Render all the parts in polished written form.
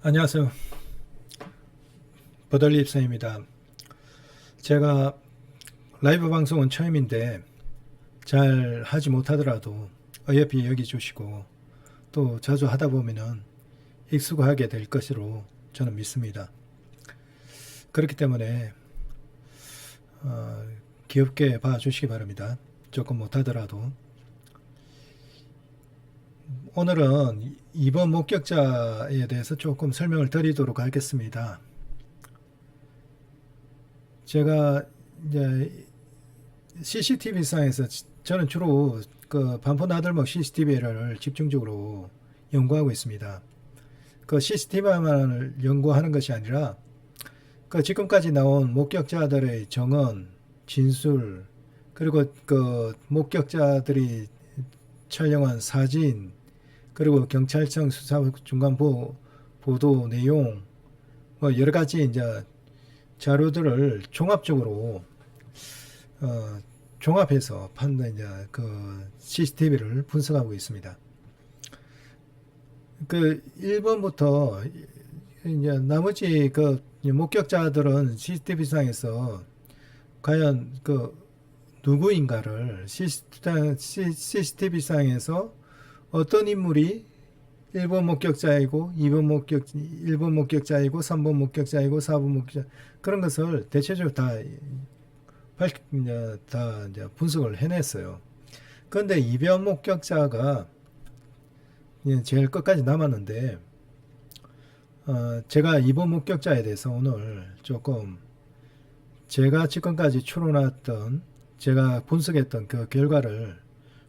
안녕하세요. 버덜리 입사입니다. 제가 라이브 방송은 처음인데 잘 하지 못하더라도 어여삐 여기주시고 또 자주 하다 보면은 익숙하게 될 것으로 저는 믿습니다. 그렇기 때문에 귀엽게 봐주시기 바랍니다. 조금 못하더라도. 오늘은 이번 목격자에 대해서 조금 설명을 드리도록 하겠습니다. 제가 이제 CCTV상에서 저는 주로 그 반포 나들목 CCTV를 집중적으로 연구하고 있습니다. 그 CCTV만을 연구하는 것이 아니라 그 지금까지 나온 목격자들의 정언, 진술, 그리고 그 목격자들이 촬영한 사진, 그리고 경찰청 수사 중간 보도 내용, 뭐 여러 가지 이제 자료들을 종합적으로 종합해서 판단 이제 그 CCTV를 분석하고 있습니다. 그 1번부터 이제 나머지 그 목격자들은 CCTV상에서 과연 그 누구인가를 CCTV상에서 어떤 인물이 1번 목격자이고 1번 목격자이고 3번 목격자이고 4번 목격자 그런 것을 대체적으로 다 이제 분석을 해냈어요. 그런데 2번 목격자가 제일 끝까지 남았는데 제가 2번 목격자에 대해서 오늘 조금 제가 지금까지 추론했던 제가 분석했던 그 결과를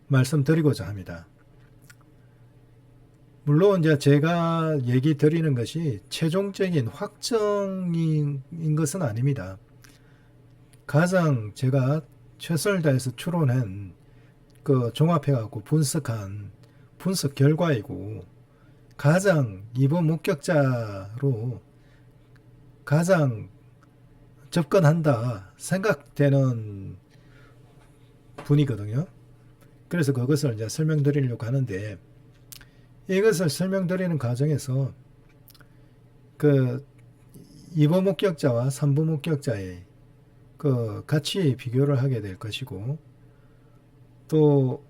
말씀드리고자 합니다. 물론 이제 제가 얘기 드리는 것이 최종적인 확정인 것은 아닙니다. 가장 제가 최선을 다해서 추론한 그 종합해갖고 분석한 분석 결과이고 가장 이번 목격자로 가장 접근한다 생각되는 분이거든요. 그래서 그것을 이제 설명드리려고 하는데 이것을 설명드리는 과정에서 그 2번 목격자와 3번 목격자의 그 같이 비교를 하게 될 것이고 또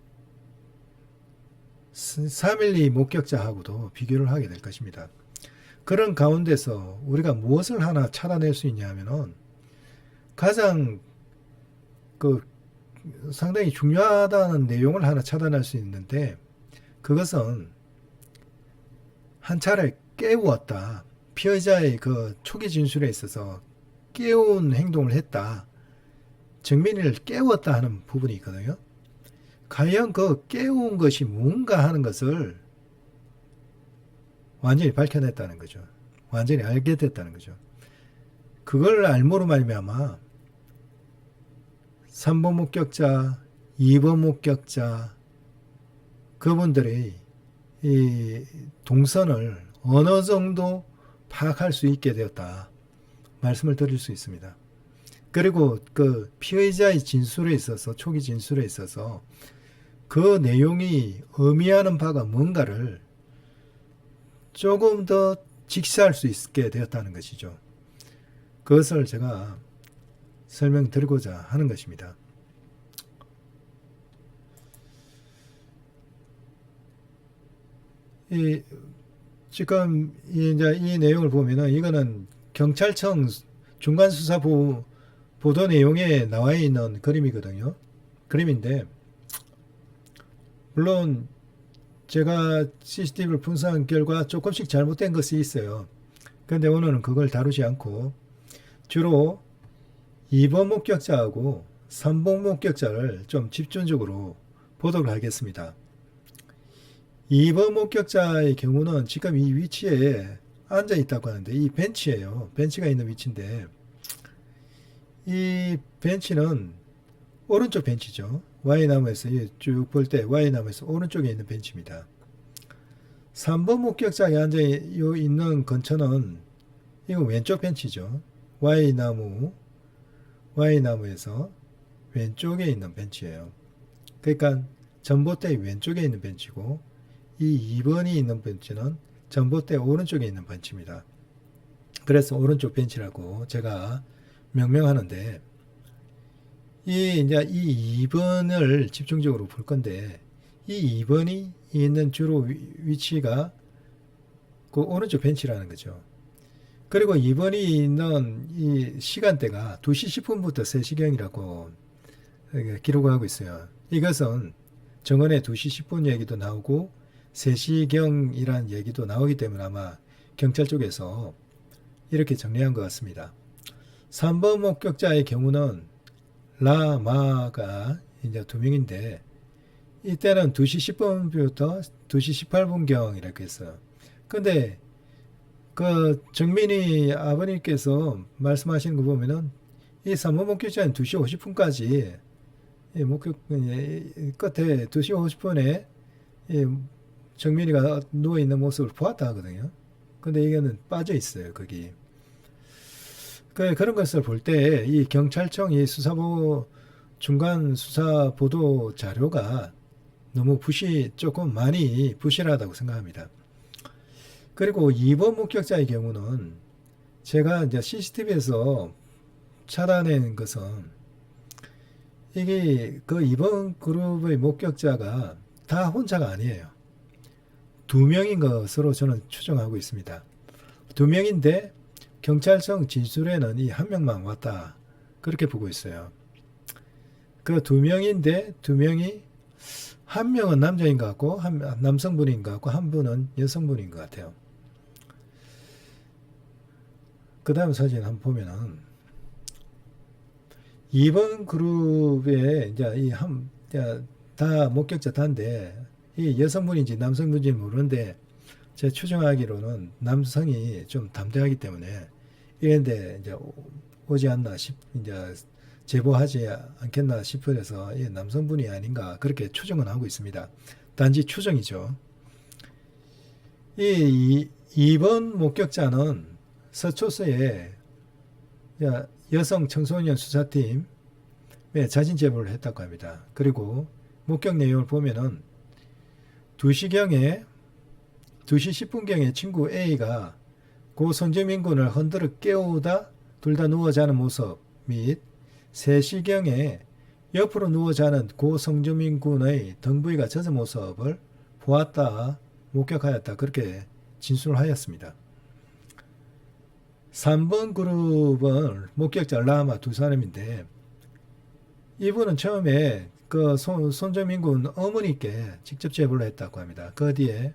312 목격자하고도 비교를 하게 될 것입니다. 그런 가운데서 우리가 무엇을 하나 찾아낼 수 있냐 하면은 가장 그 상당히 중요하다는 내용을 하나 찾아낼 수 있는데 그것은 한 차례 깨우었다. 피해자의 그 초기 진술에 있어서 깨운 행동을 했다. 정민이를 깨웠다 하는 부분이 있거든요. 과연 그 깨운 것이 뭔가 하는 것을 완전히 밝혀냈다는 거죠. 완전히 알게 됐다는 거죠. 그걸 알므로 말미암아 3번 목격자, 2번 목격자 그분들의 이 동선을 어느 정도 파악할 수 있게 되었다. 말씀을 드릴 수 있습니다. 그리고 그 피의자의 진술에 있어서 초기 진술에 있어서 그 내용이 의미하는 바가 뭔가를 조금 더 직시할 수 있게 되었다는 것이죠. 그것을 제가 설명드리고자 하는 것입니다. 지금 이제 이 내용을 보면은 이거는 경찰청 중간 수사 보도 내용에 나와 있는 그림이거든요. 그림인데 물론 제가 CCTV를 분석한 결과 조금씩 잘못된 것이 있어요. 그런데 오늘은 그걸 다루지 않고 주로 2번 목격자하고 3번 목격자를 좀 집중적으로 보도록 하겠습니다. 2번 목격자의 경우는 지금 이 위치에 앉아 있다고 하는데 이 벤치예요. 벤치가 있는 위치인데 이 벤치는 오른쪽 벤치죠. Y나무에서 쭉 볼 때 Y나무에서 오른쪽에 있는 벤치입니다. 3번 목격자가 앉아 있는 근처는 이거 왼쪽 벤치죠. Y나무에서 왼쪽에 있는 벤치예요. 그러니까 전봇대 왼쪽에 있는 벤치고 이 2번이 있는 벤치는 전봇대 오른쪽에 있는 벤치입니다. 그래서 오른쪽 벤치라고 제가 명명하는데 이제 이 2번을 집중적으로 볼 건데 이 2번이 있는 주로 위치가 그 오른쪽 벤치라는 거죠. 그리고 2번이 있는 이 시간대가 2시 10분부터 3시경이라고 기록하고 있어요. 이것은 정원의 2시 10분 얘기도 나오고 3시경이란 얘기도 나오기 때문에 아마 경찰 쪽에서 이렇게 정리한 것 같습니다. 3번 목격자의 경우는 라마가 이제 2명인데 이때는 2시 10분부터 2시 18분경 이렇게 했어요. 근데 그 정민이 아버님께서 말씀하시는 거 보면은 이 3번 목격자는 2시 50분까지 목격 끝에 2시 50분에 정민이가 누워 있는 모습을 보았다 하거든요. 근데 이거는 빠져 있어요, 거기. 그런 것을 볼 때 이 경찰청 이 수사보 중간 수사 보도 자료가 너무 조금 많이 부실하다고 생각합니다. 그리고 2번 목격자의 경우는 제가 이제 CCTV에서 찾아낸 것은 이게 그 2번 그룹의 목격자가 다 혼자가 아니에요. 2명인 것으로 저는 추정하고 있습니다. 2명인데 경찰청 진술에는 이 1명만 왔다. 그렇게 보고 있어요. 그 2명인데 2명이 한 명은 남자인 것 같고 남성분인 것 같고 한 분은 여성분인 것 같아요. 그 다음 사진 한번 보면은 2번 그룹에 이제 다 목격자 다인데 이 여성분인지 남성분인지 모르는데 제 추정하기로는 남성이 좀 담대하기 때문에 이런데 이제 오지 않나 이제 제보하지 않겠나 싶어서 이 남성분이 아닌가 그렇게 추정은 하고 있습니다. 단지 추정이죠. 이 2번 목격자는 서초서에 여성 청소년 수사팀에 자진 제보를 했다고 합니다. 그리고 목격 내용을 보면은 2시 10분경에 친구 A가 고 성재민 군을 흔들어 깨우다 둘 다 누워 자는 모습 및 3시경에 옆으로 누워 자는 고 성재민 군의 등 부위가 젖은 모습을 보았다, 목격하였다 그렇게 진술을 하였습니다. 3번 그룹은 목격자 라마 2사람인데 이분은 처음에 그 손정민 군 어머니께 직접 제보를 했다고 합니다. 그 뒤에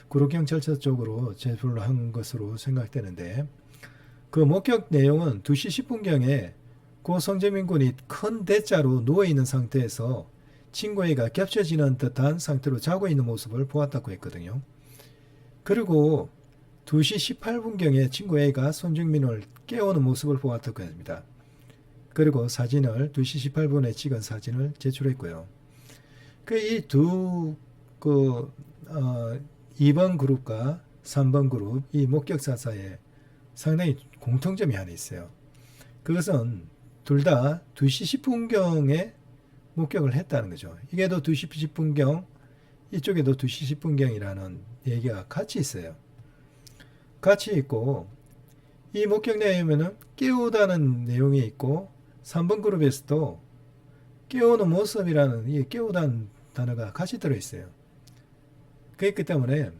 구로경찰서 쪽으로 제보를 한 것으로 생각되는데 그 목격 내용은 2시 10분경에 고 성재민 군이 큰 대자로 누워있는 상태에서 친구애가 겹쳐지는 듯한 상태로 자고 있는 모습을 보았다고 했거든요. 그리고 2시 18분경에 친구 A가 손정민을 깨우는 모습을 보았다고 합니다. 그리고 사진을 2시 18분에 찍은 사진을 제출했고요. 이 2번 그룹과 3번 그룹 이 목격자 사이에 상당히 공통점이 하나 있어요. 그것은 둘 다 2시 10분경에 목격을 했다는 거죠. 이게도 2시 10분경 이쪽에도 2시 10분경이라는 얘기가 같이 있어요. 같이 있고 이 목격 내용에는 깨우다는 내용이 있고 3번 그룹에서도 깨우는 모습이라는 이 깨우다는 단어가 같이 들어있어요. 그렇기 때문에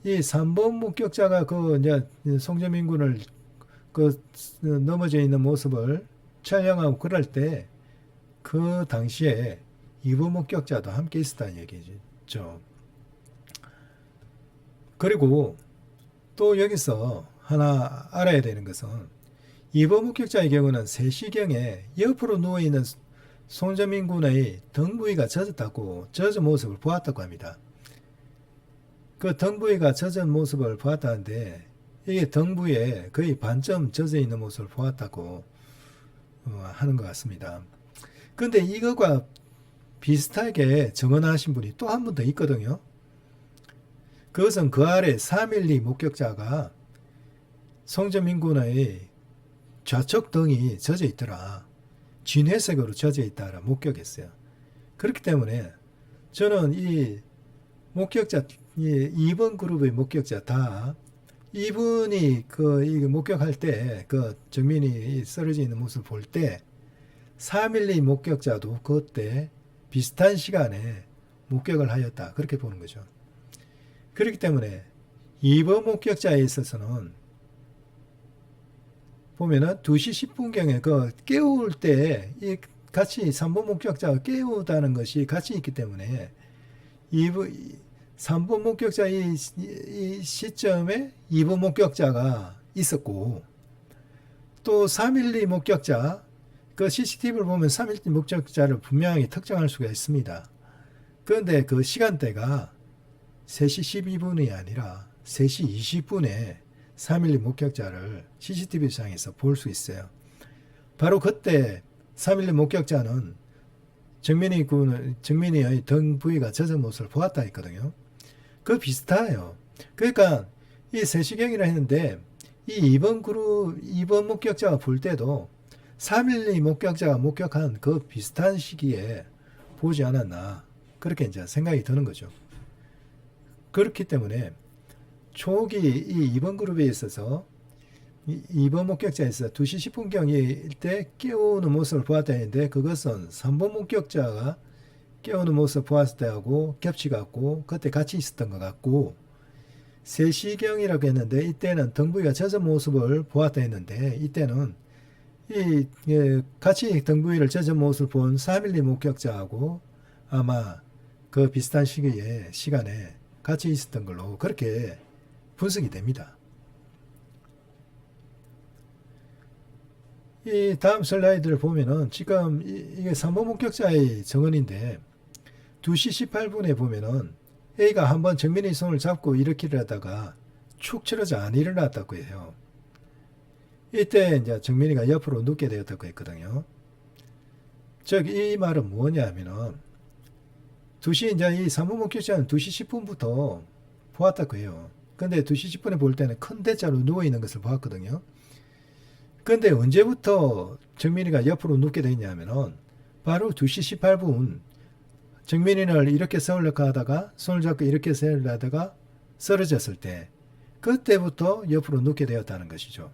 이 3번 목격자가 이제 송재민 군을 넘어져 있는 모습을 촬영하고 그럴 때 그 당시에 2번 목격자도 함께 있었다는 얘기죠. 그리고 또 여기서 하나 알아야 되는 것은 2번 목격자의 경우는 3시경에 옆으로 누워있는 손재민 군의 등 부위가 젖은 모습을 보았다고 합니다. 그 등 부위가 젖은 모습을 보았다는데 이게 등 부위에 거의 반점 젖어 있는 모습을 보았다고 하는 것 같습니다. 근데 이거와 비슷하게 증언하신 분이 또 한 분 더 있거든요. 그것은 그 아래 312 목격자가 송재민 군의 좌측 등이 젖어 있더라. 진회색으로 젖어 있다라 목격했어요. 그렇기 때문에 저는 이 목격자, 2번 그룹의 목격자 다 이분이 이 목격할 때 그 정민이 쓰러져 있는 모습을 볼 때 312 목격자도 그때 비슷한 시간에 목격을 하였다. 그렇게 보는 거죠. 그렇기 때문에 2번 목격자에 있어서는 보면은 2시 10분경에 그 깨울 때 이 같이 3번 목격자가 깨우다는 것이 같이 있기 때문에 3번 목격자 이 시점에 2번 목격자가 있었고 또 312 목격자 그 CCTV를 보면 312 목격자를 분명히 특정할 수가 있습니다. 그런데 그 시간대가 3시 12분이 아니라 3시 20분에 312 목격자를 CCTV상에서 볼 수 있어요. 바로 그때 312 목격자는 정민이의 등 부위가 젖은 모습을 보았다 했거든요. 그 비슷해요. 그러니까 이 3시경이라 했는데 이 2번 목격자가 볼 때도 312 목격자가 목격한 그 비슷한 시기에 보지 않았나 그렇게 이제 생각이 드는 거죠. 그렇기 때문에 초기 이 2번 그룹에 있어서 2번 목격자에서 2시 10분경일 때 깨우는 모습을 보았다 했는데 그것은 3번 목격자가 깨우는 모습을 보았을 때하고 겹치갖고 그때 같이 있었던 것 같고 3시경이라고 했는데 이때는 등부위가 젖은 모습을 보았다 했는데 이때는 같이 등부위를 젖은 모습을 본 312 목격자하고 아마 그 비슷한 시간에 같이 있었던 걸로 그렇게 분석이 됩니다. 이 다음 슬라이드를 보면은 지금 이게 3번 목격자의 정언인데 2시 18분에 보면은 A가 한번 정민의 손을 잡고 일으키려다가 축 처져서 안 일어났다고 해요. 이때 이제 정민이가 옆으로 눕게 되었다고 했거든요. 즉 이 말은 뭐냐 하면은 2시 이제 이 3번 목격자는 2시 10분부터 보았다고 해요. 근데 2시 10분에 볼 때는 큰 대자로 누워 있는 것을 보았거든요. 근데 언제부터 정민이가 옆으로 눕게 되었냐면은 바로 2시 18분 정민이를 이렇게 세우려고 하다가 손을 잡고 이렇게 세우려고 하다가 쓰러졌을 때 그때부터 옆으로 눕게 되었다는 것이죠.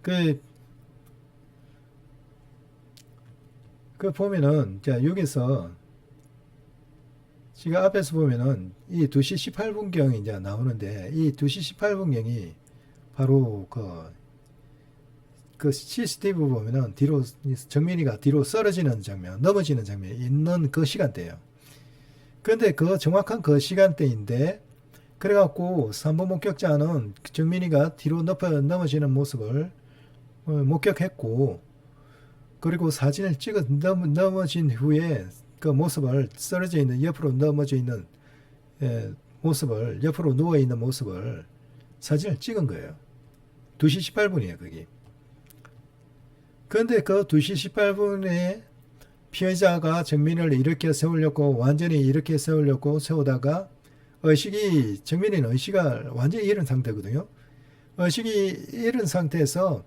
그 보면은 자 여기서 지금 앞에서 보면은 이 2시 18분경이 이제 나오는데 이 2시 18분경이 바로 그 CCTV 보면은 뒤로 정민이가 뒤로 쓰러지는 장면, 넘어지는 장면이 있는 그 시간대예요. 그런데 그 정확한 그 시간대인데 그래갖고 3번 목격자는 정민이가 뒤로 넘어지는 모습을 목격했고 그리고 사진을 찍어 넘어진 후에 그 모습을 쓰러져 있는 옆으로 넘어져 있는 모습을 옆으로 누워 있는 모습을 사진을 찍은 거예요. 2시 18분이에요, 그게. 그런데 그 2시 18분에 피해자가 정민이를 이렇게 세우려고 완전히 이렇게 세우다가 정민이는 의식을 완전히 잃은 상태거든요. 의식이 잃은 상태에서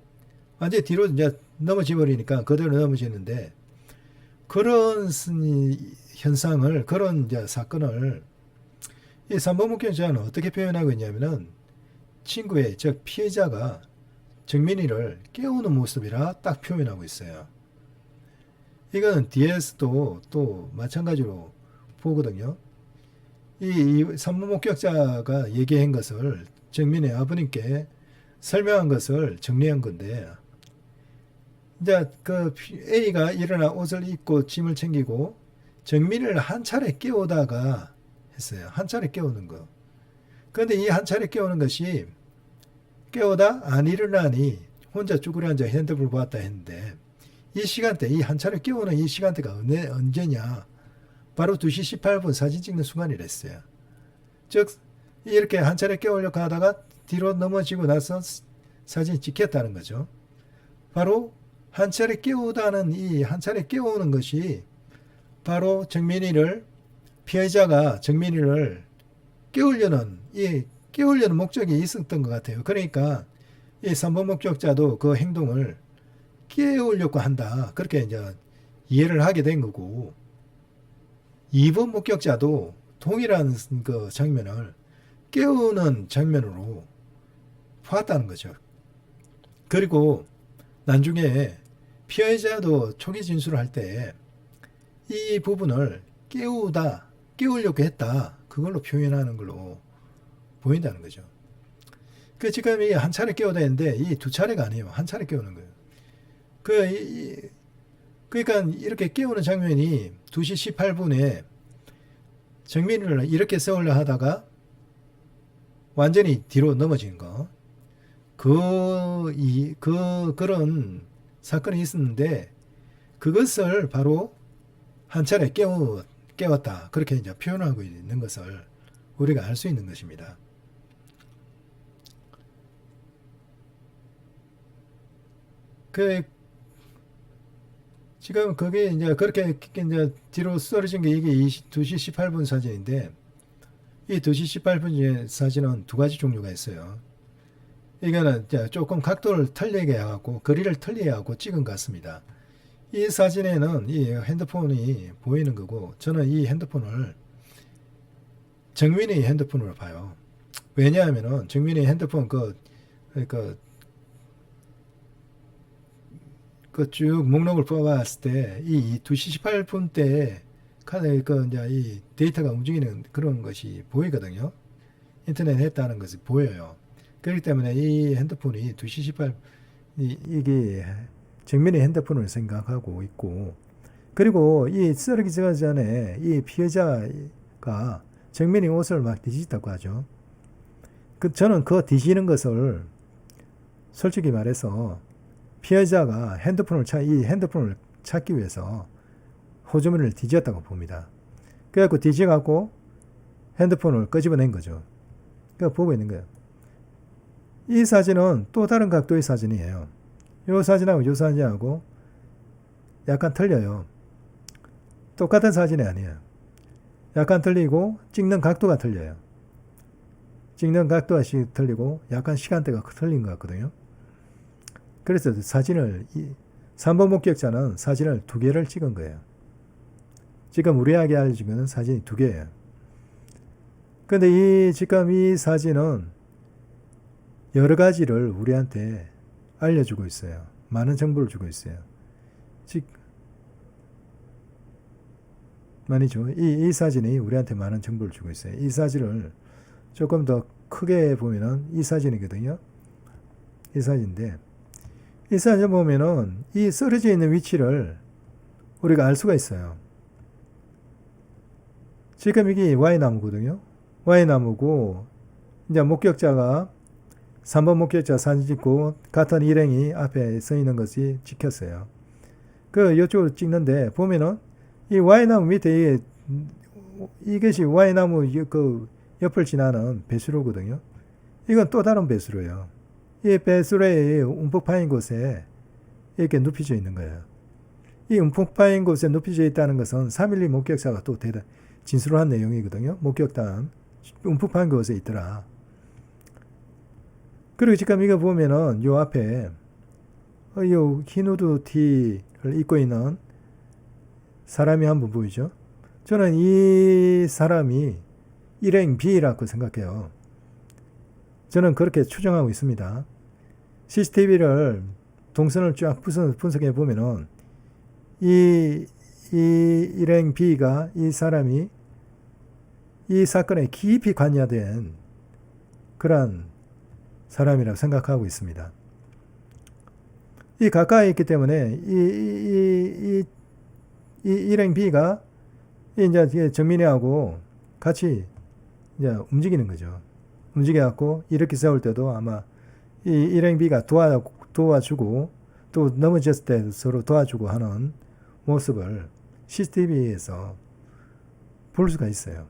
완전히 뒤로 이제 넘어져 버리니까 그대로 넘어지는데 그런 현상을 그런 이제 사건을 이 3번 목격자는 어떻게 표현하고 있냐면은 친구의 즉 피해자가 정민이를 깨우는 모습이라 딱 표현하고 있어요. 이건 뒤에서도 또 마찬가지로 보거든요. 이 3번 목격자가 얘기한 것을 정민의 아버님께 설명한 것을 정리한 건데 이제 그 A가 일어나 옷을 입고 짐을 챙기고 정민이를 한 차례 깨우다가 했어요. 한 차례 깨우는 거. 그런데 이 한 차례 깨우는 것이 깨우다 안 일어나니 혼자 쭈그려 앉아 핸드폰을 보았다 했는데 이 시간대, 이 한 차례 깨우는 이 시간대가 언제냐? 바로 2시 18분 사진 찍는 순간이랬어요. 즉 이렇게 한 차례 깨우려고 하다가 뒤로 넘어지고 나서 사진이 찍혔다는 거죠. 바로 한 차례 깨우다는 이 한 차례 깨우는 것이 바로 피해자가 정민이를 깨우려는 목적이 있었던 것 같아요. 그러니까 이 3번 목격자도 그 행동을 깨우려고 한다. 그렇게 이제 이해를 하게 된 거고 2번 목격자도 동일한 그 장면을 깨우는 장면으로 봤다는 거죠. 그리고 나중에 피해자도 초기 진술을 할 때 이 부분을 깨우려고 했다. 그걸로 표현하는 걸로 보인다는 거죠. 그 지금 이 한 차례 깨워야 되는데 이 두 차례가 아니에요. 한 차례 깨우는 거예요. 그러니까 이렇게 깨우는 장면이 2시 18분에 정민이를 이렇게 세우려 하다가 완전히 뒤로 넘어진 거. 그런 사건이 있었는데 그것을 바로 한 차례 깨웠다. 그렇게 이제 표현하고 있는 것을 우리가 알 수 있는 것입니다. 지금 그게 이제 그렇게 이제 뒤로 쓰러진 게 이게 2시 18분 사진인데 이 2시 18분 사진은 두 가지 종류가 있어요. 이거는 조금 각도를 틀리게 해갖고 거리를 틀리게 하고 찍은 것 같습니다. 이 사진에는 이 핸드폰이 보이는 거고 저는 이 핸드폰을 정민의 핸드폰으로 봐요. 왜냐하면은 정민의 핸드폰 쭉 목록을 뽑아봤을 때 이 2시 18분 때 이제 이 데이터가 움직이는 그런 것이 보이거든요. 인터넷 했다는 것이 보여요. 그렇기 때문에 이 핸드폰이 2시 18 이게 정민의 핸드폰을 생각하고 있고 그리고 이 쓰러기 전에 이 피해자가 정민의 옷을 막 뒤집다고 하죠. 저는 그 뒤지는 것을 솔직히 말해서 피해자가 이 핸드폰을 찾기 위해서 호주머니를 뒤졌다고 봅니다. 그래갖고 뒤져갖고 핸드폰을 끄집어낸 거죠. 그러니까 보고 있는 거예요. 이 사진은 또 다른 각도의 사진이에요. 이 사진하고 이 사진하고 약간 틀려요. 똑같은 사진이 아니에요. 약간 틀리고 찍는 각도가 틀려요. 찍는 각도가 틀리고 약간 시간대가 틀린 것 같거든요. 그래서 3번 목격자는 사진을 2개를 찍은 거예요. 지금 우리에게 알려주면 사진이 2개예요. 근데 지금 이 사진은 여러 가지를 우리한테 알려주고 있어요. 많은 정보를 주고 있어요. 많이죠. 이 사진이 우리한테 많은 정보를 주고 있어요. 이 사진을 조금 더 크게 보면은 이 사진이거든요. 이 사진인데 이 사진 보면은 이 쓰러져 있는 위치를 우리가 알 수가 있어요. 지금 이게 Y나무거든요. Y나무고 이제 목격자가 3번 목격자 사진 찍고 같은 일행이 앞에 서 있는 것이 찍혔어요. 이쪽으로 찍는데 보면은 이 Y나무 밑에 이것이 Y나무 옆을 지나는 배수로거든요. 이건 또 다른 배수로예요. 이 배수로에 움푹 파인 곳에 이렇게 눕혀져 있는 거예요. 이 움푹 파인 곳에 눕혀져 있다는 것은 312 목격자가 또 진술을 한 내용이거든요. 목격담 움푹 파인 곳에 있더라. 그리고 지금 이거 보면은 요 앞에 요 흰 후드 티를 입고 있는 사람이 한 분 보이죠? 저는 이 사람이 일행 B라고 생각해요. 저는 그렇게 추정하고 있습니다. CCTV를 동선을 쫙 분석해 보면은 이 일행 B가 이 사람이 이 사건에 깊이 관여된 그런 사람이라고 생각하고 있습니다. 이 가까이 있기 때문에 이 일행 B가 이제 정민이하고 같이 이제 움직이는 거죠. 움직여갖고 이렇게 세울 때도 아마 이 일행 B가 도와주고 또 넘어졌을 때 서로 도와주고 하는 모습을 CCTV에서 볼 수가 있어요.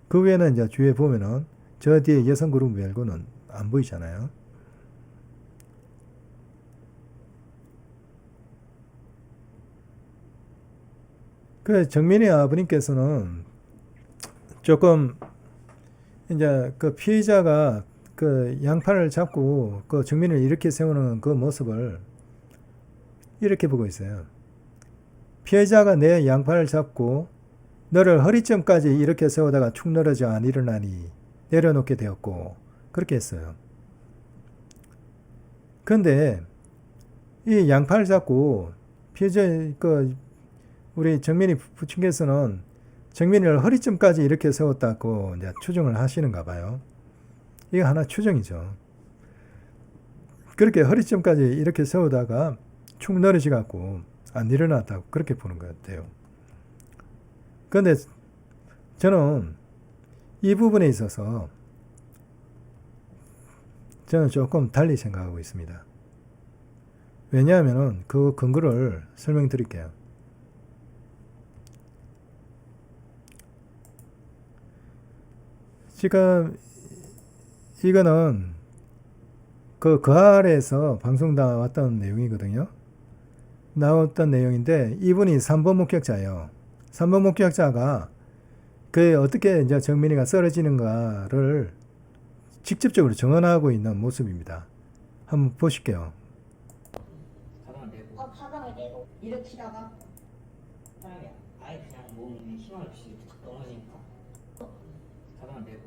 그 외에는 이제 주위에 보면은 저 뒤에 여성 그룹 말고는 안 보이잖아요. 정민의 아버님께서는 조금 이제 그 피해자가 그 양팔을 잡고 그 정민을 이렇게 세우는 그 모습을 이렇게 보고 있어요. 피해자가 내 양팔을 잡고 너를 허리쯤까지 이렇게 세우다가 축 늘어져 안 일어나니 내려놓게 되었고 그렇게 했어요. 근데 이 양팔을 잡고 피해자 우리 정민이 부친께서는 정민이를 허리쯤까지 이렇게 세웠다고 이제 추정을 하시는가 봐요. 이거 하나 추정이죠. 그렇게 허리쯤까지 이렇게 세우다가 축 늘어지 갖고 안 일어났다고 그렇게 보는 것 같아요. 그런데 저는 이 부분에 있어서 저는 조금 달리 생각하고 있습니다. 왜냐하면 그 근거를 설명드릴게요. 지금 이거는 그 아래에서 방송 나왔던 내용이거든요. 나왔던 내용인데 이분이 3번 목격자예요. 3번 목격자가 그 어떻게 이제 정민이가 쓰러지는가를 직접적으로 증언하고 있는 모습입니다. 한번 보실게요. 가방을 내고 일으키다가 사람이 아예 그냥 몸에 힘을 없이 탁 넘어지니까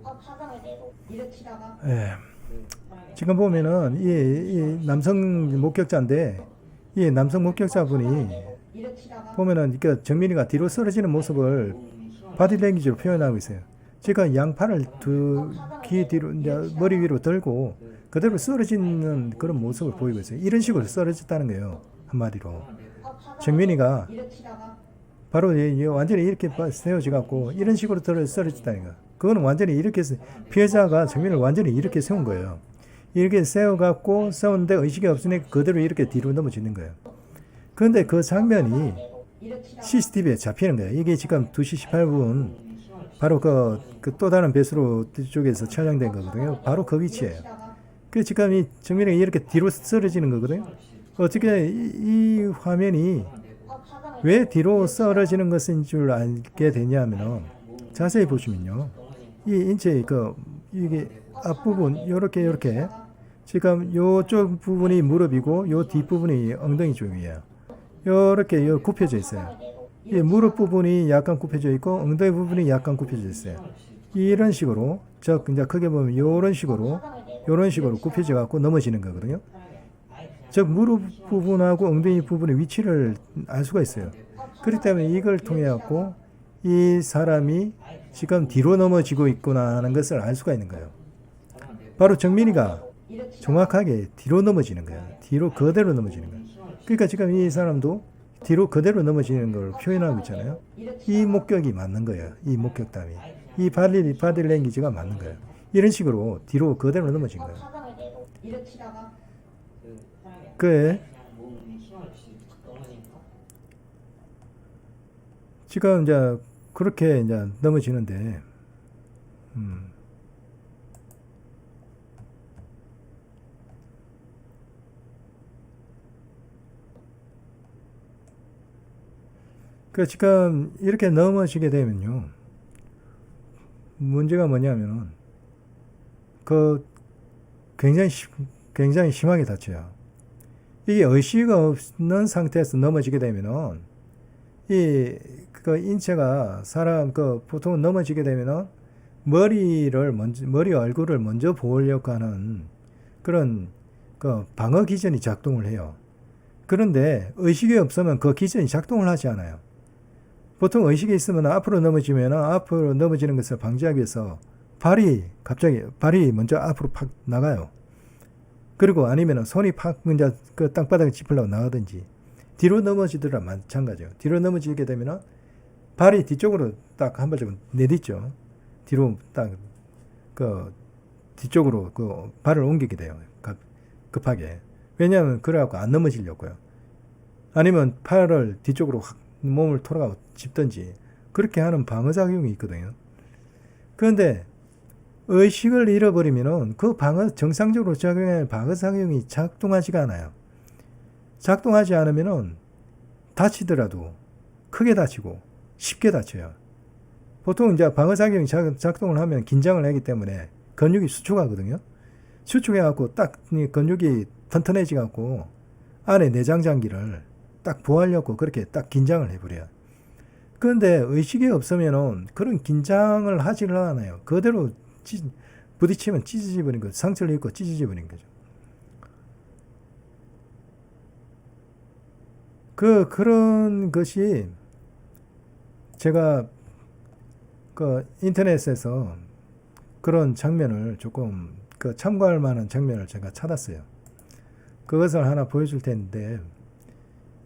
가방을 내고 일으키다가 지금 보면은 이 남성 목격자인데 이 남성 목격자분이 보면은 그 정민이가 뒤로 쓰러지는 모습을 바디랭귀지로 표현하고 있어요. 지금 양팔을 귀 뒤로 머리 위로 들고 그대로 쓰러지는 그런 모습을 보이고 있어요. 이런 식으로 쓰러졌다는 거예요. 한마디로 정민이가 바로 완전히 이렇게 세워져 갖고 이런 식으로 쓰러졌다는 거예요. 그거는 완전히 이렇게 피해자가 정민이를 완전히 이렇게 세운 거예요. 이렇게 세워갖고 세웠는데 의식이 없으니까 그대로 이렇게 뒤로 넘어지는 거예요. 그런데 그 장면이 CCTV에 잡히는 거예요. 이게 지금 2시 18분 바로 그 또 다른 배수로 쪽에서 촬영된 거거든요. 바로 그 위치예요. 그 지금 이 정민이가 이렇게 뒤로 쓰러지는 거거든요. 어떻게 이 화면이 왜 뒤로 쓰러지는 것인 줄 알게 되냐면은 자세히 보시면요. 이 인체 이게 앞부분 요렇게 지금 요쪽 부분이 무릎이고 요 뒷부분이 엉덩이 쪽이에요. 요렇게 굽혀져 있어요. 이 무릎 부분이 약간 굽혀져 있고 엉덩이 부분이 약간 굽혀져 있어요. 이런 식으로 이제 크게 보면 요런 식으로 굽혀져 갖고 넘어지는 거거든요. 즉 무릎 부분하고 엉덩이 부분의 위치를 알 수가 있어요. 그렇기 때문에 이걸 통해 갖고 이 사람이 지금 뒤로 넘어지고 있구나 하는 것을 알 수가 있는 거예요. 바로 정민이가 정확하게 뒤로 넘어지는 거예요. 뒤로 그대로 넘어지는 거예요. 그러니까 지금 이 사람도 뒤로 그대로 넘어지는 걸 표현하고 있잖아요. 이 목격이 맞는 거예요. 이 목격담이. 이 바디랭귀지가 맞는 거예요. 이런 식으로 뒤로 그대로 넘어진 거예요. 지금 이제 그렇게 이제 넘어지는데, 그 지금 이렇게 넘어지게 되면요, 문제가 뭐냐면은 굉장히 심하게 다쳐요. 이게 의식 없는 상태에서 넘어지게 되면은 인체가 보통 넘어지게 되면은 머리 얼굴을 먼저 보려고 하는 그런 방어 기전이 작동을 해요. 그런데 의식이 없으면 그 기전이 작동을 하지 않아요. 보통 의식이 있으면 앞으로 넘어지는 것을 방지하기 위해서 발이 먼저 앞으로 팍 나가요. 그리고 아니면 손이 팍 이제 그 땅바닥에 짚으려고 나가든지, 뒤로 넘어지더라 마찬가지예요. 뒤로 넘어지게 되면 발이 뒤쪽으로 딱 한 발짝 내딛죠. 뒤로 딱 뒤쪽으로 발을 옮기게 돼요. 급하게. 왜냐하면 그래갖고 안 넘어지려고요. 아니면 팔을 뒤쪽으로 확 몸을 돌아가고 짚든지 그렇게 하는 방어작용이 있거든요. 그런데 의식을 잃어버리면은 정상적으로 작용하는 방어작용이 작동하지가 않아요. 작동하지 않으면은 다치더라도 크게 다치고 쉽게 다쳐요. 보통 이제 방어작용이 작동을 하면 긴장을 하기 때문에 근육이 수축하거든요. 수축해갖고 딱 근육이 튼튼해지갖고 안에 내장 장기를 딱 보하려고 그렇게 딱 긴장을 해버려요. 그런데 의식이 없으면은 그런 긴장을 하지를 않아요. 그대로 부딪히면 찢어져 버린 거죠. 상처를 입고 찢어져 버린 거죠. 그런 것이 제가 그 인터넷에서 그런 장면을 조금 그 참고할 만한 장면을 제가 찾았어요. 그것을 하나 보여줄 텐데,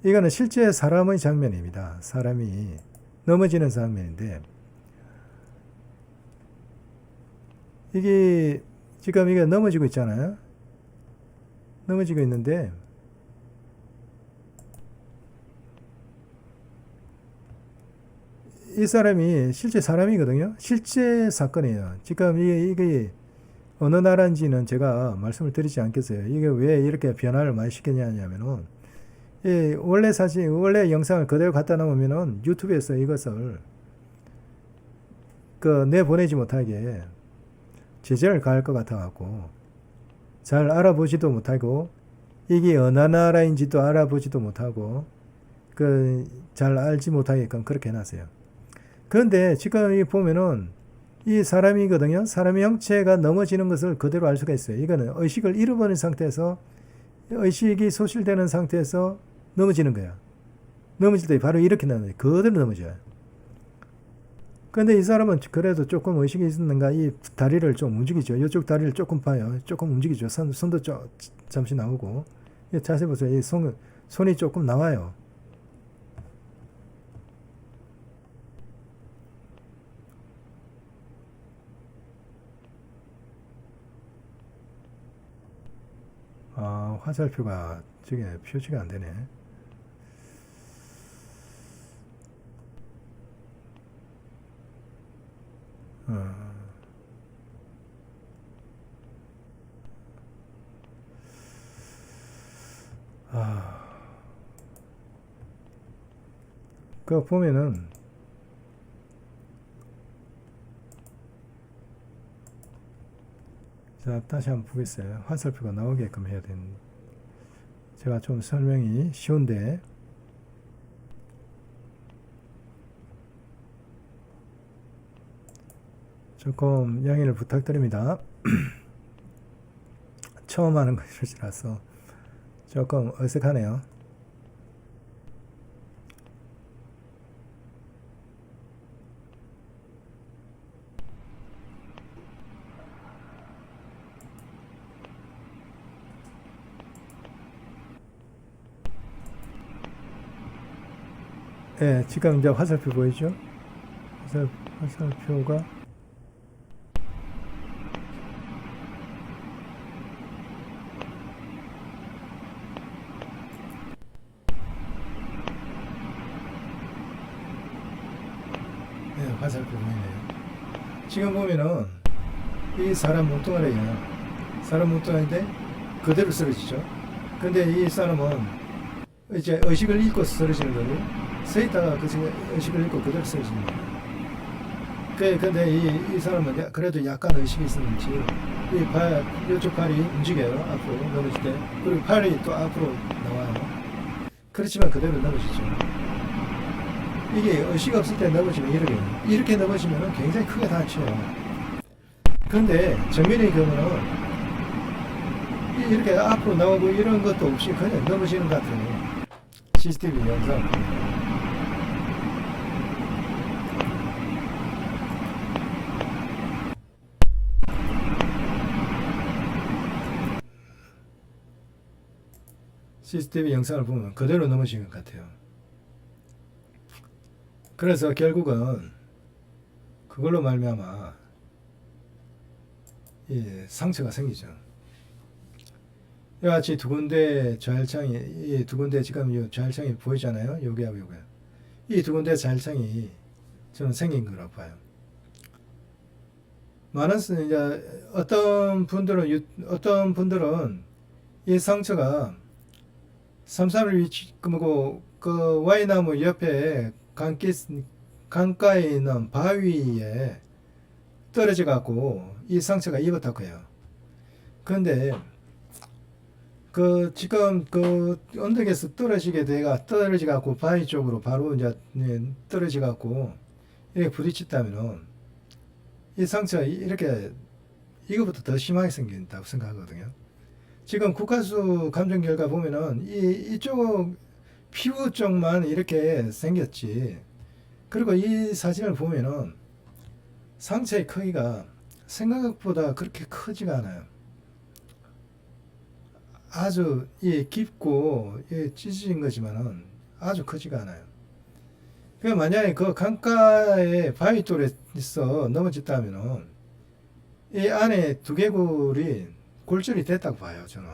이거는 실제 사람의 장면입니다. 사람이 넘어지는 장면인데, 이게 지금 이게 넘어지고 있잖아요. 넘어지고 있는데, 이 사람이 실제 사람이거든요. 실제 사건이에요. 지금 이게 어느 나라인지는 제가 말씀을 드리지 않겠어요. 이게 왜 이렇게 변화를 많이 시켰냐면은, 이 원래 사진, 원래 영상을 그대로 갖다 놓으면은 유튜브에서 이것을 내보내지 못하게 제재를 가할 것 같아갖고 잘 알아보지도 못하고, 이게 어느 나라인지도 알아보지도 못하고 잘 알지 못하게끔 그렇게 해놨어요. 그런데 지금 이 보면은 이 사람이거든요. 사람의 형체가 넘어지는 것을 그대로 알 수가 있어요. 이거는 의식을 잃어버린 상태에서, 의식이 소실되는 상태에서 넘어지는 거야. 넘어질 때 바로 이렇게 나는 그대로 넘어져요. 그런데 이 사람은 그래도 조금 의식이 있었는가 이 다리를 좀 움직이죠. 이쪽 다리를 조금 봐요. 조금 움직이죠. 손도 잠시 나오고. 자세히 보세요. 이 손이 조금 나와요. 아, 화살표가 저게 표시가 안 되네. 그 보면은 자, 다시 한번 보겠어요. 화살표가 나오게끔 해야 되는. 제가 좀 설명이 쉬운데, 조금 양해를 부탁드립니다. 처음 하는 것이라서 조금 어색하네요. 예, 지금 이제 화살표 보이죠? 화살표가 화살표 보이네요. 지금 보면은 이 사람 몸뚱아리예요. 사람 몸뚱아리인데 그대로 쓰러지죠. 근데 이 사람은 이제 의식을 잃고 쓰러지는 거고, 서 있다가 그 의식을 잃고 그대로 쓰러지는 거예요. 근데 이 사람은 그래도 약간 의식이 있었는지 이쪽 팔이 움직여요. 앞으로 넘어질 때. 그리고 팔이 또 앞으로 나와요. 그렇지만 그대로 넘어지죠. 이게 의식 없을 때 넘어지면 이렇게 넘어지면 굉장히 크게 다쳐요. 근데 정면의 경우는 이렇게 앞으로 나오고 이런 것도 없이 그냥 넘어지는 것 같아요. CCTV 영상. CCTV 영상을 보면 그대로 넘어지는 것 같아요. 그래서 결국은 그걸로 말미암아 상처가 생기죠. 이와 같이 두 군데 좌혈창이, 이 두 군데 지금 이 좌혈창이 보이잖아요. 여기하고 여기. 이 두 군데 좌혈창이 저는 생긴 거라고 봐요. 많은 이제 어떤 분들은 이 상처가 3.3을 위치 그 와이나무 옆에 강가에 있는 바위에 떨어져 갖고 이 상처가 입었다고 해요. 그런데 그 지금 그 언덕에서 떨어지 갖고 바위 쪽으로 바로 이제 떨어지 갖고 이렇게 부딪혔다면은 이 상처가 이렇게 이거부터 더 심하게 생긴다고 생각하거든요. 지금 국가수 감정 결과 보면은 이쪽 피부 쪽만 이렇게 생겼지. 그리고 이 사진을 보면은 상처의 크기가 생각보다 그렇게 크지가 않아요. 아주 깊고 찢어진 거지만은 아주 크지가 않아요. 그 만약에 그 강가에 바위 돌에서 넘어졌다면은 이 안에 두개골이 골절이 됐다고 봐요, 저는.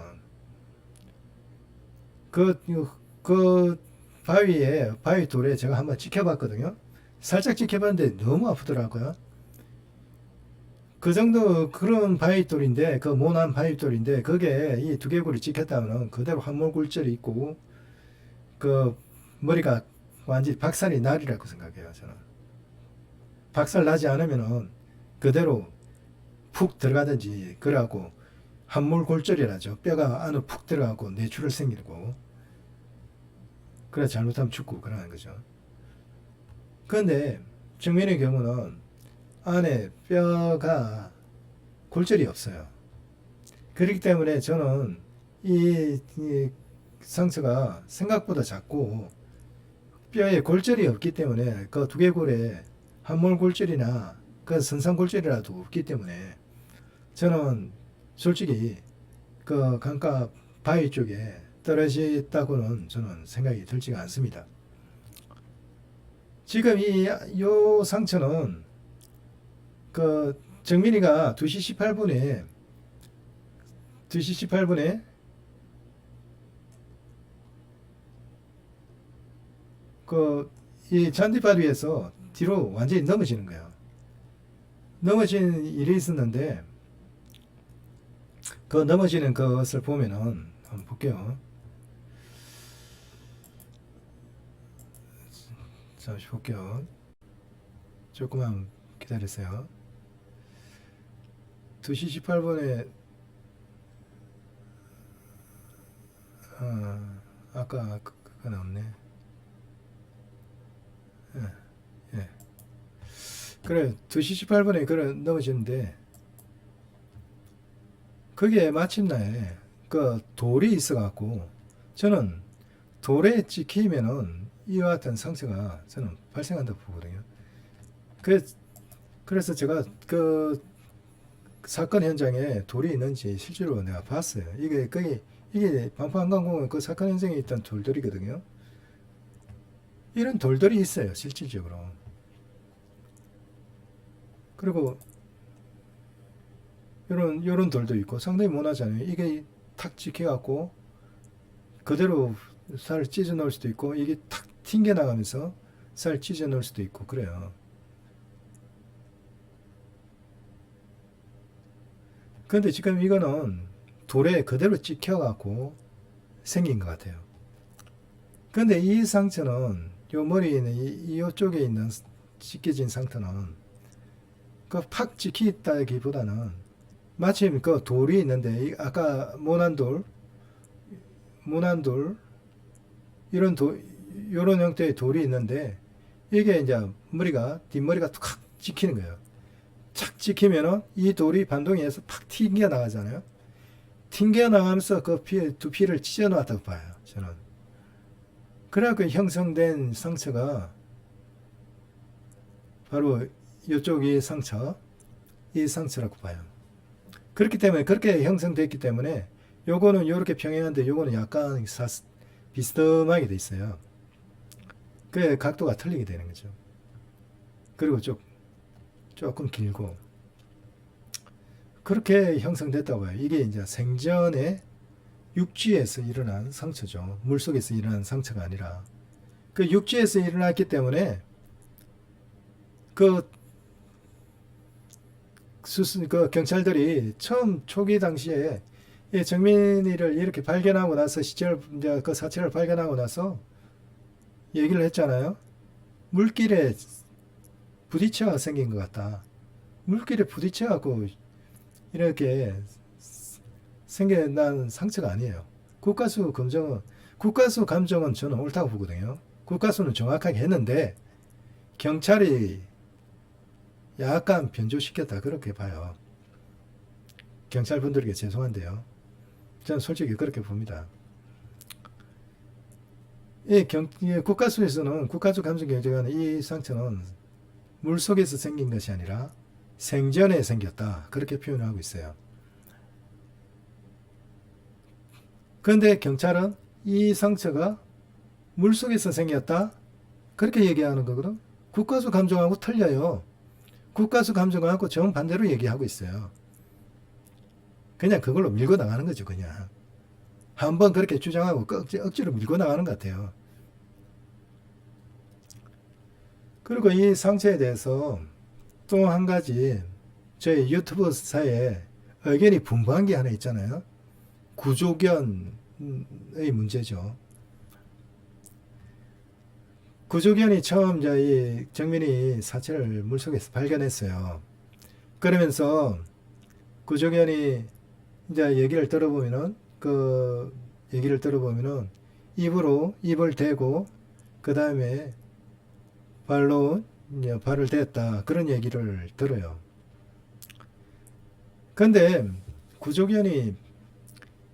그 바위 돌에 제가 한번 지켜봤거든요. 살짝 지켜봤는데 너무 아프더라고요. 그 정도 그런 바위돌인데, 그 모난 바위돌인데, 거기에 이 두개골이 찍혔다면 그대로 함몰골절이 있고, 그 머리가 완전히 박살이 나리라고 생각해요, 저는. 박살 나지 않으면은 그대로 푹 들어가든지, 그래갖고 함몰골절이라죠. 뼈가 안으로 푹 들어가고 뇌출혈 생기고, 그래 잘못하면 죽고 그러는 거죠. 그런데 정민의 경우는 안에 뼈가 골절이 없어요. 그렇기 때문에 저는 이 상처가 생각보다 작고 뼈에 골절이 없기 때문에 그 두개골에 함몰골절이나 그 선상골절이라도 없기 때문에 저는 솔직히 그 강가 바위 쪽에 떨어졌다고는 저는 생각이 들지가 않습니다. 지금 요 상처는 그 정민이가 2시 18분에 그 이 잔디밭 위에서 뒤로 완전히 넘어지는 거예요. 넘어진 일이 있었는데 그 넘어지는 것을 보면은 한번 볼게요. 잠시 볼게요. 조금만 기다리세요. 2시 18분에 아까 그건 없네. 예. 그래 2시 18분에 그래 넘어지는데 거기에 마침내 그 돌이 있어 갖고 저는 돌에 찍히면은 이와 같은 상처가 저는 발생한다고 보거든요. 그래서 제가 그 사건 현장에 돌이 있는지 실제로 내가 봤어요. 이게 방파한강공원 그 사건 현장에 있던 돌들이거든요. 이런 돌들이 있어요, 실질적으로. 그리고 요런 돌도 있고 상당히 모나잖아요. 이게 탁 찍혀갖고 그대로 살을 찢어 넣을 수도 있고 이게 탁 튕겨 나가면서 살 찢어 넣을 수도 있고 그래요. 근데 지금 이거는 돌에 그대로 찍혀갖고 생긴 것 같아요. 근데 이 상처는 요 머리에 있는 이쪽에 있는 찢겨진 상처는 그 팍 찍히다기보다는 마침 그 돌이 있는데 아까 모난돌 요런 형태의 돌이 있는데 이게 이제 뒷머리가 툭 찍히는 거예요. 착 찍히면은 이 돌이 반동에서 팍 튕겨 나가잖아요. 튕겨 나가면서 그 두피를 찢어 놨다고 봐요, 저는. 그래갖고 형성된 상처가 바로 이쪽 이 상처라고 봐요. 그렇기 때문에 그렇게 형성됐기 때문에 요거는 요렇게 평행한데 요거는 약간 비스듬하게 돼 있어요. 그 각도가 틀리게 되는 거죠. 그리고 조금 길고 그렇게 형성됐다고 해요. 이게 이제 생전에 육지에서 일어난 상처죠. 물속에서 일어난 상처가 아니라 그 육지에서 일어났기 때문에 그 경찰들이 처음 초기 당시에 이 정민이를 이렇게 발견하고 나서 이제 그 사체를 발견하고 나서 얘기를 했잖아요. 물길에 부딪혀 생긴 것 같다. 물길에 부딪혀갖고 이렇게 생겨난 상처가 아니에요. 국가수 감정은 저는 옳다고 보거든요. 국가수는 정확하게 했는데 경찰이 약간 변조시켰다 그렇게 봐요. 경찰분들에게 죄송한데요. 저는 솔직히 그렇게 봅니다. 이 국가수에서는 국가수 감정 경제관 이 상처는 물속에서 생긴 것이 아니라 생전에 생겼다 그렇게 표현하고 있어요. 그런데 경찰은 이 상처가 물속에서 생겼다 그렇게 얘기하는 거거든. 국가수 감정하고 틀려요. 국가수 감정하고 정반대로 얘기하고 있어요. 그냥 그걸로 밀고 나가는 거죠. 그냥 한번 그렇게 주장하고 억지로 밀고 나가는 것 같아요. 그리고 이 상처에 대해서 또 한 가지 저희 유튜브사에 의견이 분분한 게 하나 있잖아요. 구조견의 문제죠. 구조견이 처음 이제 이 정민이 사체를 물속에서 발견했어요. 그러면서 구조견이 이제 얘기를 들어보면은 입으로 입을 대고 그 다음에 발로 이제 발을 댔다 그런 얘기를 들어요. 근데 구조견이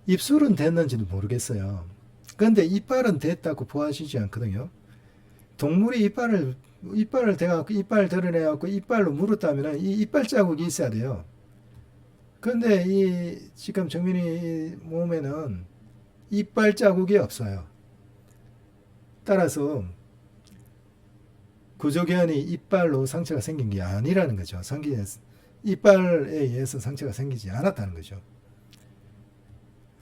입술은 댔는지는 모르겠어요. 근데 이빨은 댔다고 보아하시지 않거든요. 동물이 이빨을 대갖고 이빨 드러내갖고 이빨로 물었다면 이 이빨 자국이 있어야 돼요. 근데 이 지금 정민이 몸에는 이빨 자국이 없어요. 따라서 구조견이 이빨로 상처가 생긴 게 아니라는 거죠. 이빨에 의해서 상처가 생기지 않았다는 거죠.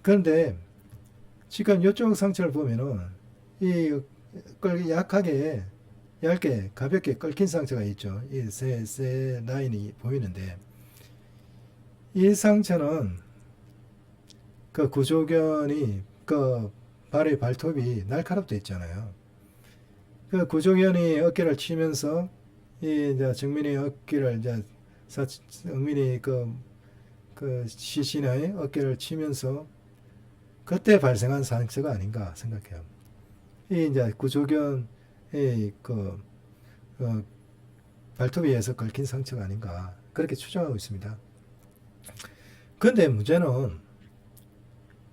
그런데 지금 이쪽 상처를 보면은 이 약하게 얇게 가볍게 끓긴 상처가 있죠. 이 세 라인이 보이는데 이 상처는 그 구조견이 그 발의 발톱이 날카롭게 있잖아요. 그 구조견이 어깨를 치면서 이 이제 정민이 어깨를 이제 정민이 그 시신의 어깨를 치면서 그때 발생한 상처가 아닌가 생각해요. 이 이제 구조견의 발톱에 의해서 긁힌 상처가 아닌가 그렇게 추정하고 있습니다. 그런데 문제는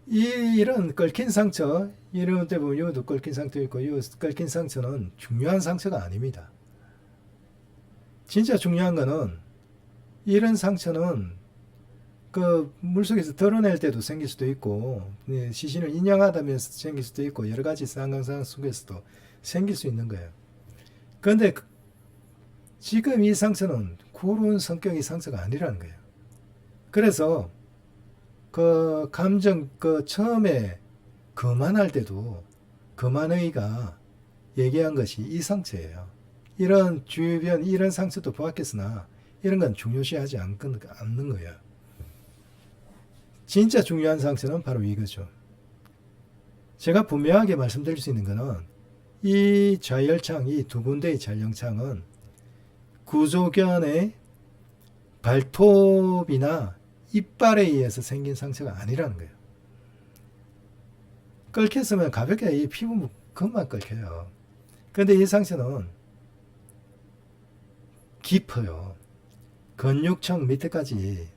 이런 긁힌 상처, 이런 데 보면 이것도 긁힌 상처 있고, 이 긁힌 상처는 중요한 상처가 아닙니다. 진짜 중요한 거는 이런 상처는 그 물속에서 드러낼 때도 생길 수도 있고, 시신을 인양하다면서 생길 수도 있고, 여러 가지 상황 속에서도 생길 수 있는 거예요. 그런데 지금 이 상처는 그런 성격의 상처가 아니라는 거예요. 그래서 그 감정 처음에 거만할 때도 거만의가 얘기한 것이 이 상처예요. 이런 주변 이런 상처도 보았겠으나 이런 건 중요시하지 않는 거예요. 진짜 중요한 상처는 바로 이거죠. 제가 분명하게 말씀드릴 수 있는 거는 이 좌열창, 이 두 군데의 좌열창은 구조견의 발톱이나 이빨에 의해서 생긴 상처가 아니라는 거예요. 끓겠으면 가볍게 이 피부 금만 끓여요. 그런데 이 상처는 깊어요. 근육층 밑에까지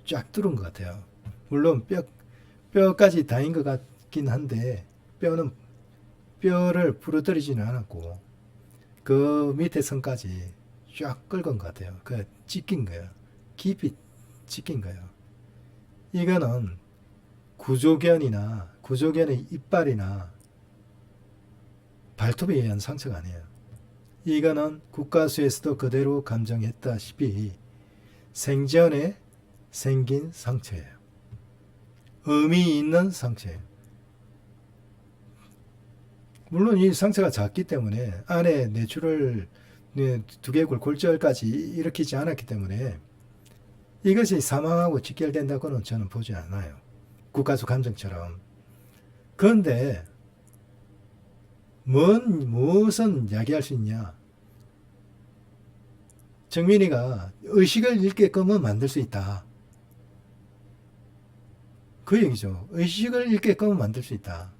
쫙 뚫은 것 같아요. 물론 뼈까지 닿은 것 같긴 한데 뼈를 부러뜨리지는 않았고 그 밑에 선까지 쫙 긁은 것 같아요. 그 찢긴 거예요. 깊이 찢긴 거예요. 이거는 구조견의 이빨이나 발톱에 의한 상처가 아니에요. 이거는 국가수에서도 그대로 감정했다시피 생전에 생긴 상처예요. 의미 있는 상처예요. 물론 이 상처가 작기 때문에 안에 뇌출혈, 두개골 골절까지 일으키지 않았기 때문에 이것이 사망하고 직결된다고는 저는 보지 않아요. 국가수 감정처럼. 그런데 무엇은 이야기할 수 있냐? 정민이가 의식을 잃게끔은 만들 수 있다. 그 얘기죠. 의식을 잃게끔 만들 수 있다.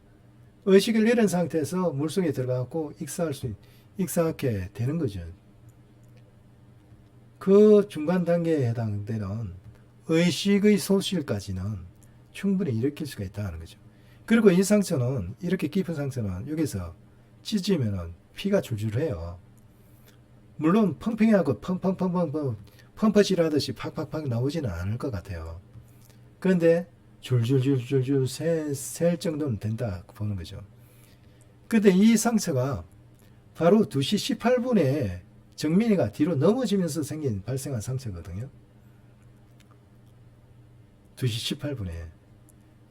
의식을 잃은 상태에서 물속에 들어가고 익사하게 되는 거죠. 그 중간 단계에 해당되는 의식의 소실까지는 충분히 일으킬 수가 있다는 거죠. 그리고 이 상처는, 이렇게 깊은 상처는 여기서 찢으면은 피가 줄줄 해요. 물론 펑펑하고 펑펑펑펑 펌퍼질 하듯이 팍팍팍 나오지는 않을 것 같아요. 그런데 줄줄줄줄줄 셀 정도는 된다 보는 거죠. 근데 이 상처가 바로 2시 18분에 정민이가 뒤로 넘어지면서 발생한 상처거든요. 2시 18분에.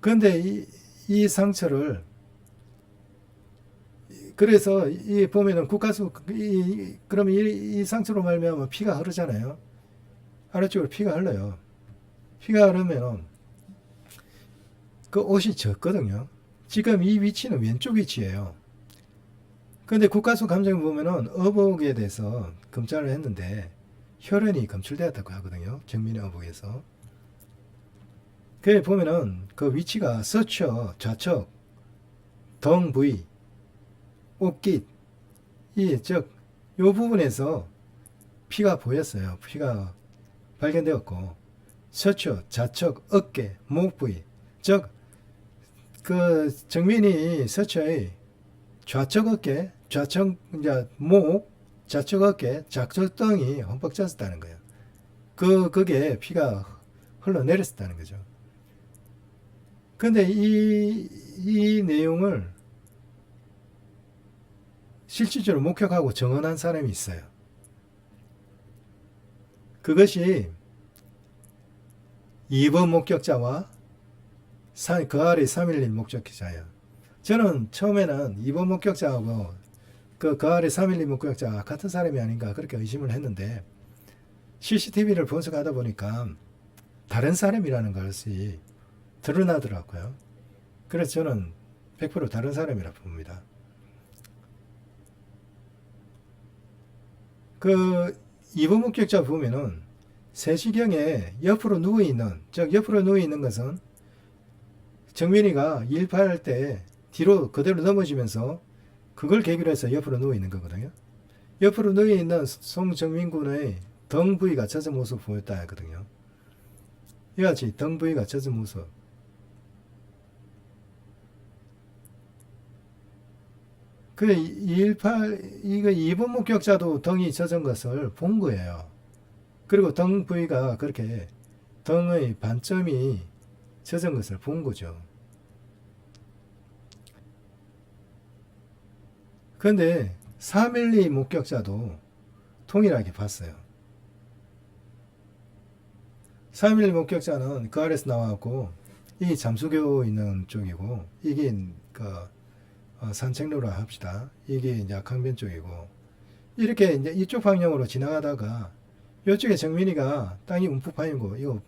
그런데 이 상처를, 그래서 이 보면은 국가수, 그러면 이 상처로 말미암아 피가 흐르잖아요. 아래쪽으로 피가 흘러요. 피가 흐르면은 그 옷이 젖거든요. 지금 이 위치는 왼쪽 위치예요. 근데 국가수 감정을 보면은 어복에 대해서 검찰을 했는데 혈흔이 검출되었다고 하거든요. 정민의 어복에서. 그 보면은 그 위치가 서처, 좌측, 등 부위, 옷깃, 요 부분에서 피가 보였어요. 피가 발견되었고, 서처, 좌측, 어깨, 목 부위, 그 정민이 서처의 좌측 어깨, 좌측 이제 목, 좌측 어깨, 좌측 등이 흠뻑 젖었다는 거예요. 그게 피가 흘러내렸었다는 거죠. 근데 이 내용을 실질적으로 목격하고 증언한 사람이 있어요. 그것이 2번 목격자와 그 아래 311 목격자예요. 저는 처음에는 2번 목격자하고 그 아래 311 목격자가 같은 사람이 아닌가 그렇게 의심을 했는데 CCTV를 분석하다 보니까 다른 사람이라는 것이 드러나더라고요. 그래서 저는 100% 다른 사람이라 봅니다. 그 2번 목격자 보면은 3시경에 옆으로 누워있는, 옆으로 누워있는 것은 정민이가 일파할 때 뒤로 그대로 넘어지면서 그걸 계기로 해서 옆으로 누워있는 거거든요. 옆으로 누워있는 송정민 군의 등 부위가 젖은 모습을 보였다 하거든요. 이같이 등 부위가 젖은 모습. 이거 2번 목격자도 등이 젖은 것을 본 거예요. 그리고 등 부위가 그렇게 등의 반점이 젖은 것을 본 거죠. 그런데 312 목격자도 동일하게 봤어요. 312 목격자는 그 아래서 나와갖고 이게 잠수교 있는 쪽이고 이게 산책로라 합시다. 이게 이제 악항변 쪽이고 이렇게 이제 이쪽 방향으로 지나가다가 이쪽에 정민이가 땅이 움푹 파인 곳, 이거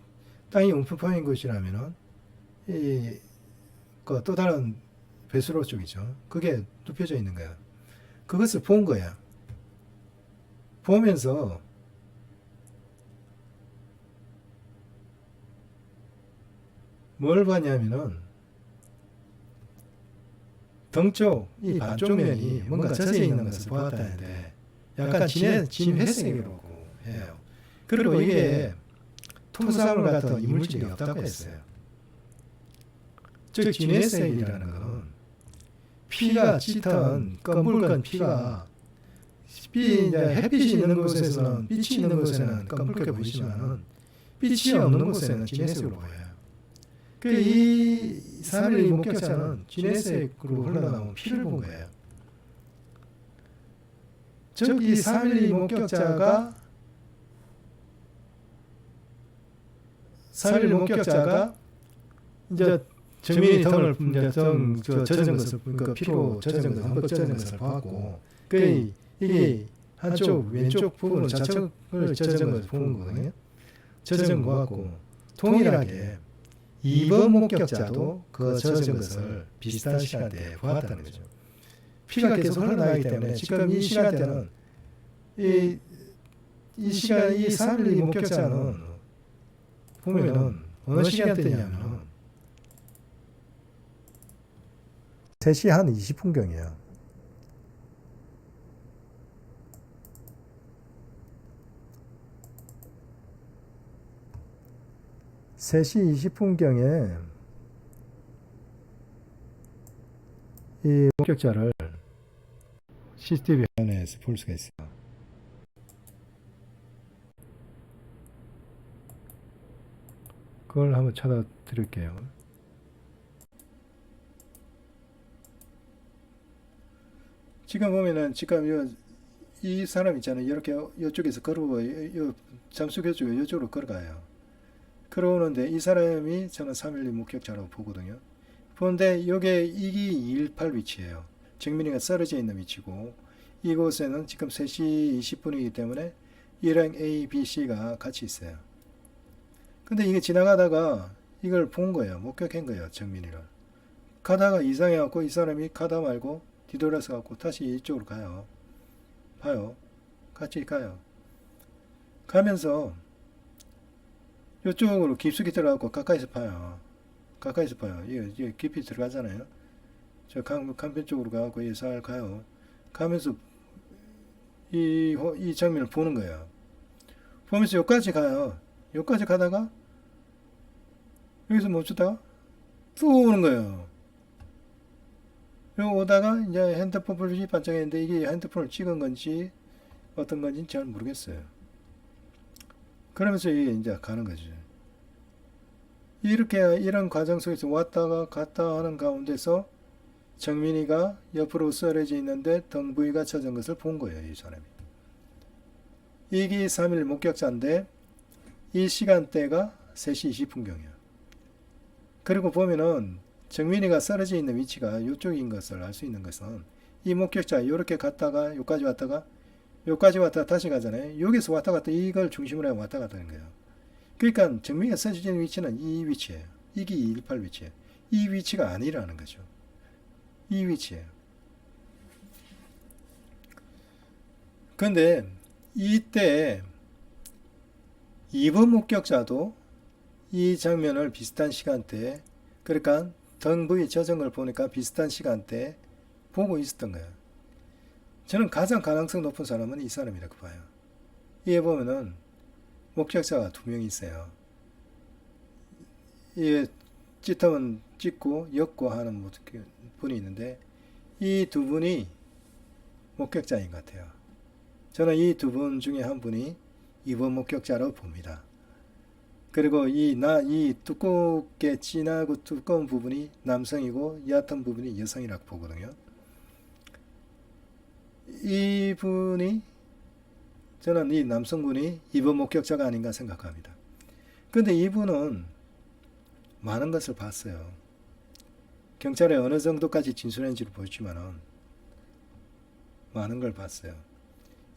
땅이 움푹 파인 곳이라면은 또 다른 배수로 쪽이죠. 그게 눕혀져 있는 거야. 그것을 본 거야. 보면서 뭘 봤냐면은 등쪽 이 반쪽면이 뭔가 젖어 있는 것을 보았다는데 약간 진 회색이라고 해요. 그리고 이게 토사물 같은 이물질이 없다고 했어요. 즉 진회색이라는 것은 피가 짙은 검붉은 피가 햇빛이 있는 곳에서는 빛이 있는 곳에는 검붉게 보이지만 빛이 없는 곳에는 진회색으로 보여요. 이 312 목격자는 진회색으로 흘러나온 피를 본 거예요. 즉 이 312 목격자가 312 목격자가 이제 정민이 등을 젖은 것을 피로 젖은 것을 흠뻑 젖은 것을 보았고 이게 한쪽 왼쪽 부분을 좌측을 젖은 것을 본 거거든요. 젖은 거 같고 동일하게 2번 목격자도 그 젖은 것을 비슷한 시간대에 보았다는 거죠. 피가 계속 흘러나가기 때문에 지금 이 시간대는 이 312 목격자는 보면은 어느 시간대냐면 3시 한 20분경이에요. 세 시 20분경에 이 목격자를 CCTV 화면에서 볼 수가 있어요. 그걸 한번 찾아 드릴게요. 지금 보면은 지금 이 사람 있잖아요. 이렇게 이쪽에서 걸어오고 잠수교 쪽에 이쪽으로 걸어가요. 걸어오는데 이 사람이 저는 312 목격자라고 보거든요. 그런데 이게 이기 218 위치예요. 정민이가 쓰러져 있는 위치고 이곳에는 지금 3시 20분이기 때문에 E랑 A, B, C가 같이 있어요. 근데 이게 지나가다가 이걸 본 거예요. 목격한 거예요. 정민이를. 가다가 이상해갖고 이 사람이 가다 말고 뒤돌아서 갖고 다시 이쪽으로 가요. 봐요. 같이 가요. 가면서 이쪽으로 깊숙이 들어가고 가까이서 봐요. 가까이서 봐요. 이게 깊이 들어가잖아요. 저 강변 쪽으로 가고 살 가요. 가면서 이 장면을 보는 거예요. 보면서 여기까지 가요. 여기까지 가다가 여기서 멈추다가 쭉 오는 거예요. 여기 오다가 이제 핸드폰 불빛이 반짝했는데 이게 핸드폰을 찍은 건지 어떤 건지 잘 모르겠어요. 그러면서 이제 가는 거죠. 이렇게 이런 과정 속에서 왔다가 갔다 하는 가운데서 정민이가 옆으로 쓰러져 있는데 등 부위가 처진 것을 본 거예요. 이 사람이. 이기 3일 목격자인데 이 시간대가 3시 20분경이에요. 그리고 보면은 정민이가 쓰러져 있는 위치가 이쪽인 것을 알 수 있는 것은 이 목격자 이렇게 갔다가 여기까지 왔다가 다시 가잖아요. 여기서 왔다 갔다 이걸 중심으로 왔다 갔다 하는 거예요. 그러니까 정민이가 쓰러져 있는 위치는 이 위치예요. 이기 218 위치예요. 이 위치가 아니라는 거죠. 이 위치예요. 근데 이때 2번 목격자도 이 장면을 비슷한 시간대에, 그러니까 등 부위 젖은 걸 보니까 비슷한 시간대에 보고 있었던 거예요. 저는 가장 가능성 높은 사람은 이 사람이라고 봐요. 이에 보면은 목격자가 2명이 있어요. 이게 찌타면 찍고 엮고 하는 분이 있는데 이 2분이 목격자인 것 같아요. 저는 이 2분 중에 한 분이 2번 목격자라고 봅니다. 그리고 이 두껍게 진하고 두꺼운 부분이 남성이고 얕은 부분이 여성이라고 보거든요. 저는 이 남성분이 2번 목격자가 아닌가 생각합니다. 근데 이분은 많은 것을 봤어요. 경찰에 어느 정도까지 진술했는지를 보였지만은 많은 걸 봤어요.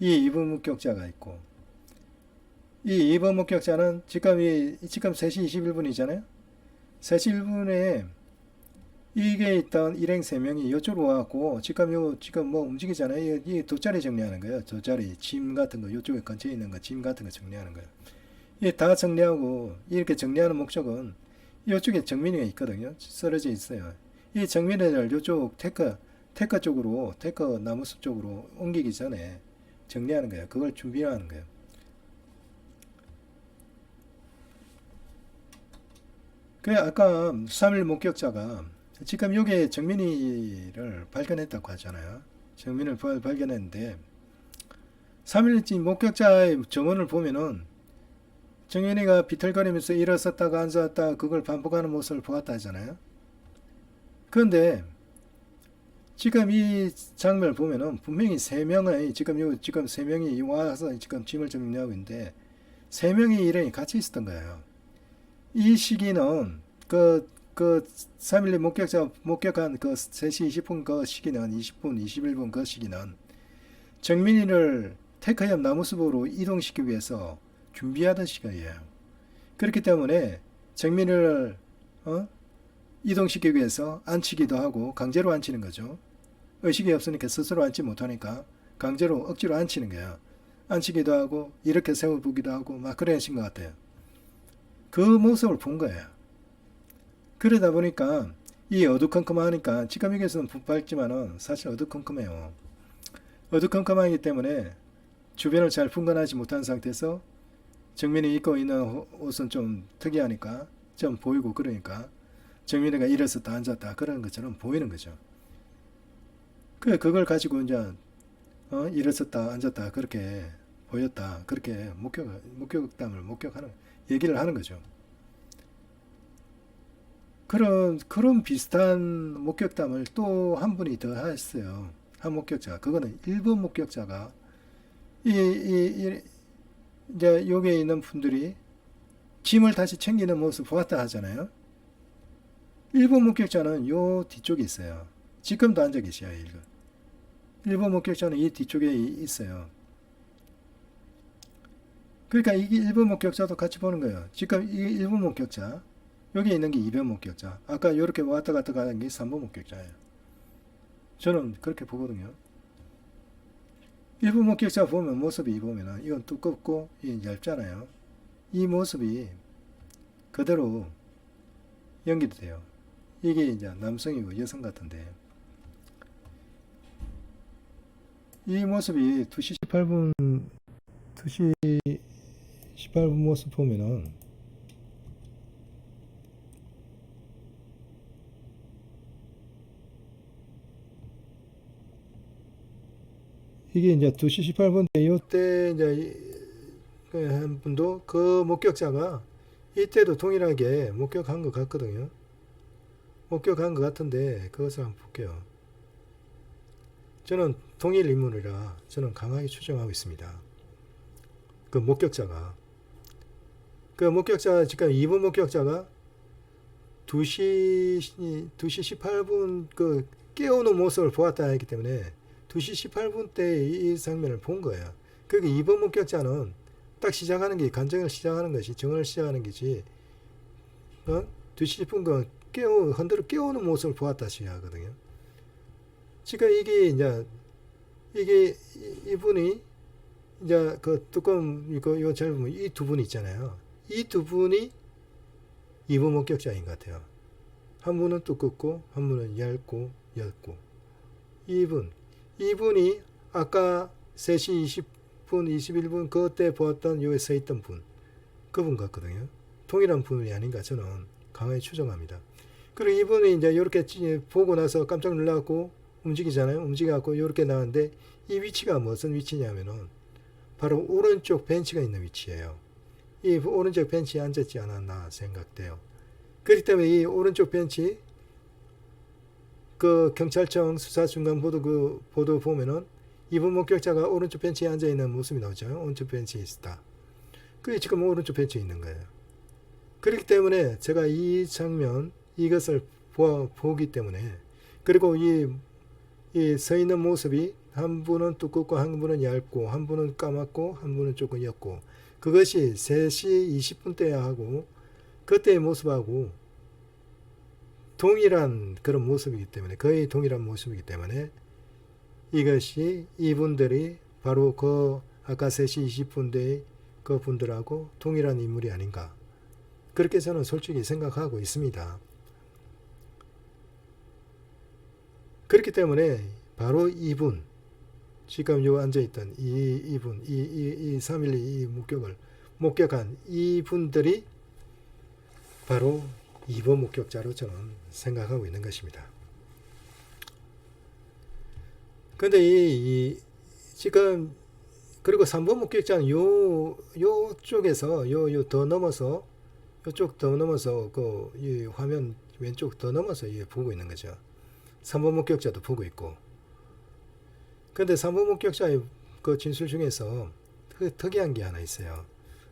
이 2번 목격자가 있고, 이 2번 목격자는 지금 3시 21분이잖아요. 3시 1분에 이게 있던 일행 3명이 이쪽으로 와갖고 지금 뭐 움직이잖아요. 이 돗자리 정리하는 거예요. 돗자리, 짐 같은 거, 이쪽에 근처에 있는 거, 짐 같은 거 정리하는 거예요. 이 다 정리하고, 이렇게 정리하는 목적은 이쪽에 정민이가 있거든요. 쓰러져 있어요. 이 정민이를 이쪽 테크 쪽으로, 테크 나무숲 쪽으로 옮기기 전에 정리하는 거예요. 그걸 준비하는 거예요. 그 아까 3일 목격자가 지금 여기에 정민이를 발견했다고 하잖아요. 정민을 발견했는데 3일째 목격자의 정원을 보면은 정민이가 비틀거리면서 일어섰다가 앉았다가 그걸 반복하는 모습을 보았다 하잖아요. 그런데 지금 이 장면을 보면은 분명히 3명의 지금 3명이 와서 지금 짐을 정리하고 있는데 3명의 일행이 같이 있었던 거예요. 이 시기는 그 3.12 목격한 그 3시 20분 그 시기는 20분, 21분 그 시기는 정민이를 테크 옆 나무숲으로 이동시키기 위해서 준비하던 시간이에요. 그렇기 때문에 정민이를 이동시키기 위해서 앉히기도 하고 강제로 앉히는 거죠. 의식이 없으니까 스스로 앉지 못하니까 강제로 억지로 앉히는 거예요. 앉히기도 하고 이렇게 세워보기도 하고 막 그러신 것 같아요. 그 모습을 본 거예요. 그러다 보니까 이 어두컴컴하니까 지금 여기서는 붓밟지만은 사실 어두컴컴해요. 어두컴컴하기 때문에 주변을 잘 분간하지 못한 상태에서 정민이 입고 있는 옷은 좀 특이하니까 좀 보이고 그러니까 정민이가 일어섰다 앉았다 그런 것처럼 보이는 거죠. 그걸 가지고 이제 일어섰다 앉았다 그렇게 보였다 그렇게 목격담을 목격하는 얘기를 하는 거죠. 그런 비슷한 목격담을 또 한 분이 더 했어요. 한 목격자. 그거는 일본 목격자가 이제 여기에 있는 분들이 짐을 다시 챙기는 모습 보았다 하잖아요. 일본 목격자는 요 뒤쪽에 있어요. 지금도 앉아 계셔요. 일본 목격자는 이 뒤쪽에 있어요. 그러니까 이게 일본 목격자도 같이 보는 거예요. 지금 이 일본 목격자, 여기 있는 게 2번 목격자, 아까 이렇게 왔다 갔다 가는 게 3번 목격자예요. 저는 그렇게 보거든요. 일본 목격자 보면 모습이 보면은 이건 두껍고 얇잖아요. 이 모습이 그대로 연기도 돼요. 이게 이제 남성이고 여성 같은데 이 모습이 2시 18분 모습 보면은 이게 이제 2시 18분 때 이때 이제 한 분도 그 목격자가 이때도 동일하게 목격한 것 같거든요. 목격한 것 같은데 그것을 한번 볼게요. 저는 동일 인물이라 저는 강하게 추정하고 있습니다. 그 목격자가 지금 2번 목격자가 2시 18분 그 깨우는 모습을 보았다 했기 때문에 2시 18분 때 이 장면을 본 거예요. 그러니까 2번 목격자는 딱 시작하는 게 간정을 시작하는 것이 정을 시작하는 게지 2시 10분 그 흔들어 깨우는 모습을 보았다 시작하거든요. 지금 이게 이분이 이제 그 뚜껑 이거 잘 보면 이 두 분이 있잖아요. 이 두 분이 2번 목격자인 것 같아요. 한 분은 두껍고 한 분은 얇고 옅고 이분이 아까 3시 20분 21분 그때 보았던 여기 서 있던 그분 같거든요. 동일한 분이 아닌가 저는 강하게 추정합니다. 그리고 이분이 이제 이렇게 보고 나서 깜짝 놀라고 움직이잖아요. 움직여갖고 이렇게 나왔는데 이 위치가 무슨 위치냐면은 바로 오른쪽 벤치가 있는 위치예요. 이 오른쪽 벤치에 앉았지 않았나 생각돼요. 그렇기 때문에 이 오른쪽 벤치 그 경찰청 수사중간보도 보면은 이번 목격자가 오른쪽 벤치에 앉아 있는 모습이 나오죠. 오른쪽 벤치에 있다. 그게 지금 오른쪽 벤치에 있는 거예요. 그렇기 때문에 제가 이 장면 이것을 보기 때문에 그리고 이 서 있는 모습이 한 분은 두껍고 한 분은 얇고 한 분은 까맣고 한 분은 조금 옅고 그것이 3시 20분 때야 하고 그때의 모습하고 동일한 그런 모습이기 때문에 거의 동일한 모습이기 때문에 이것이 이분들이 바로 그 아까 3시 20분 때의 그 분들하고 동일한 인물이 아닌가 그렇게 저는 솔직히 생각하고 있습니다. 그렇기 때문에 바로 이분 지금 요 앉아있던 이분 이 312 목격한 이분들이 바로 2번 목격자로 저는 생각하고 있는 것입니다. 근데 지금 그리고 3번 목격자는 요쪽에서 더 넘어서 요쪽 더 넘어서 이 화면 왼쪽 더 넘어서 보고 있는 거죠. 3번 목격자도 보고 있고. 근데 3번 목격자의 그 진술 중에서 특이한 게 하나 있어요.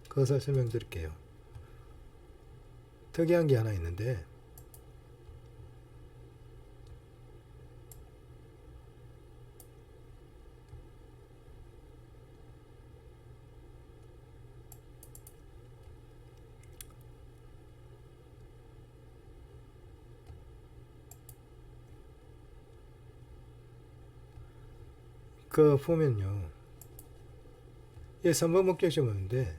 그것을 설명드릴게요. 특이한 게 하나 있는데 그 보면요. 3번 목격자 보는데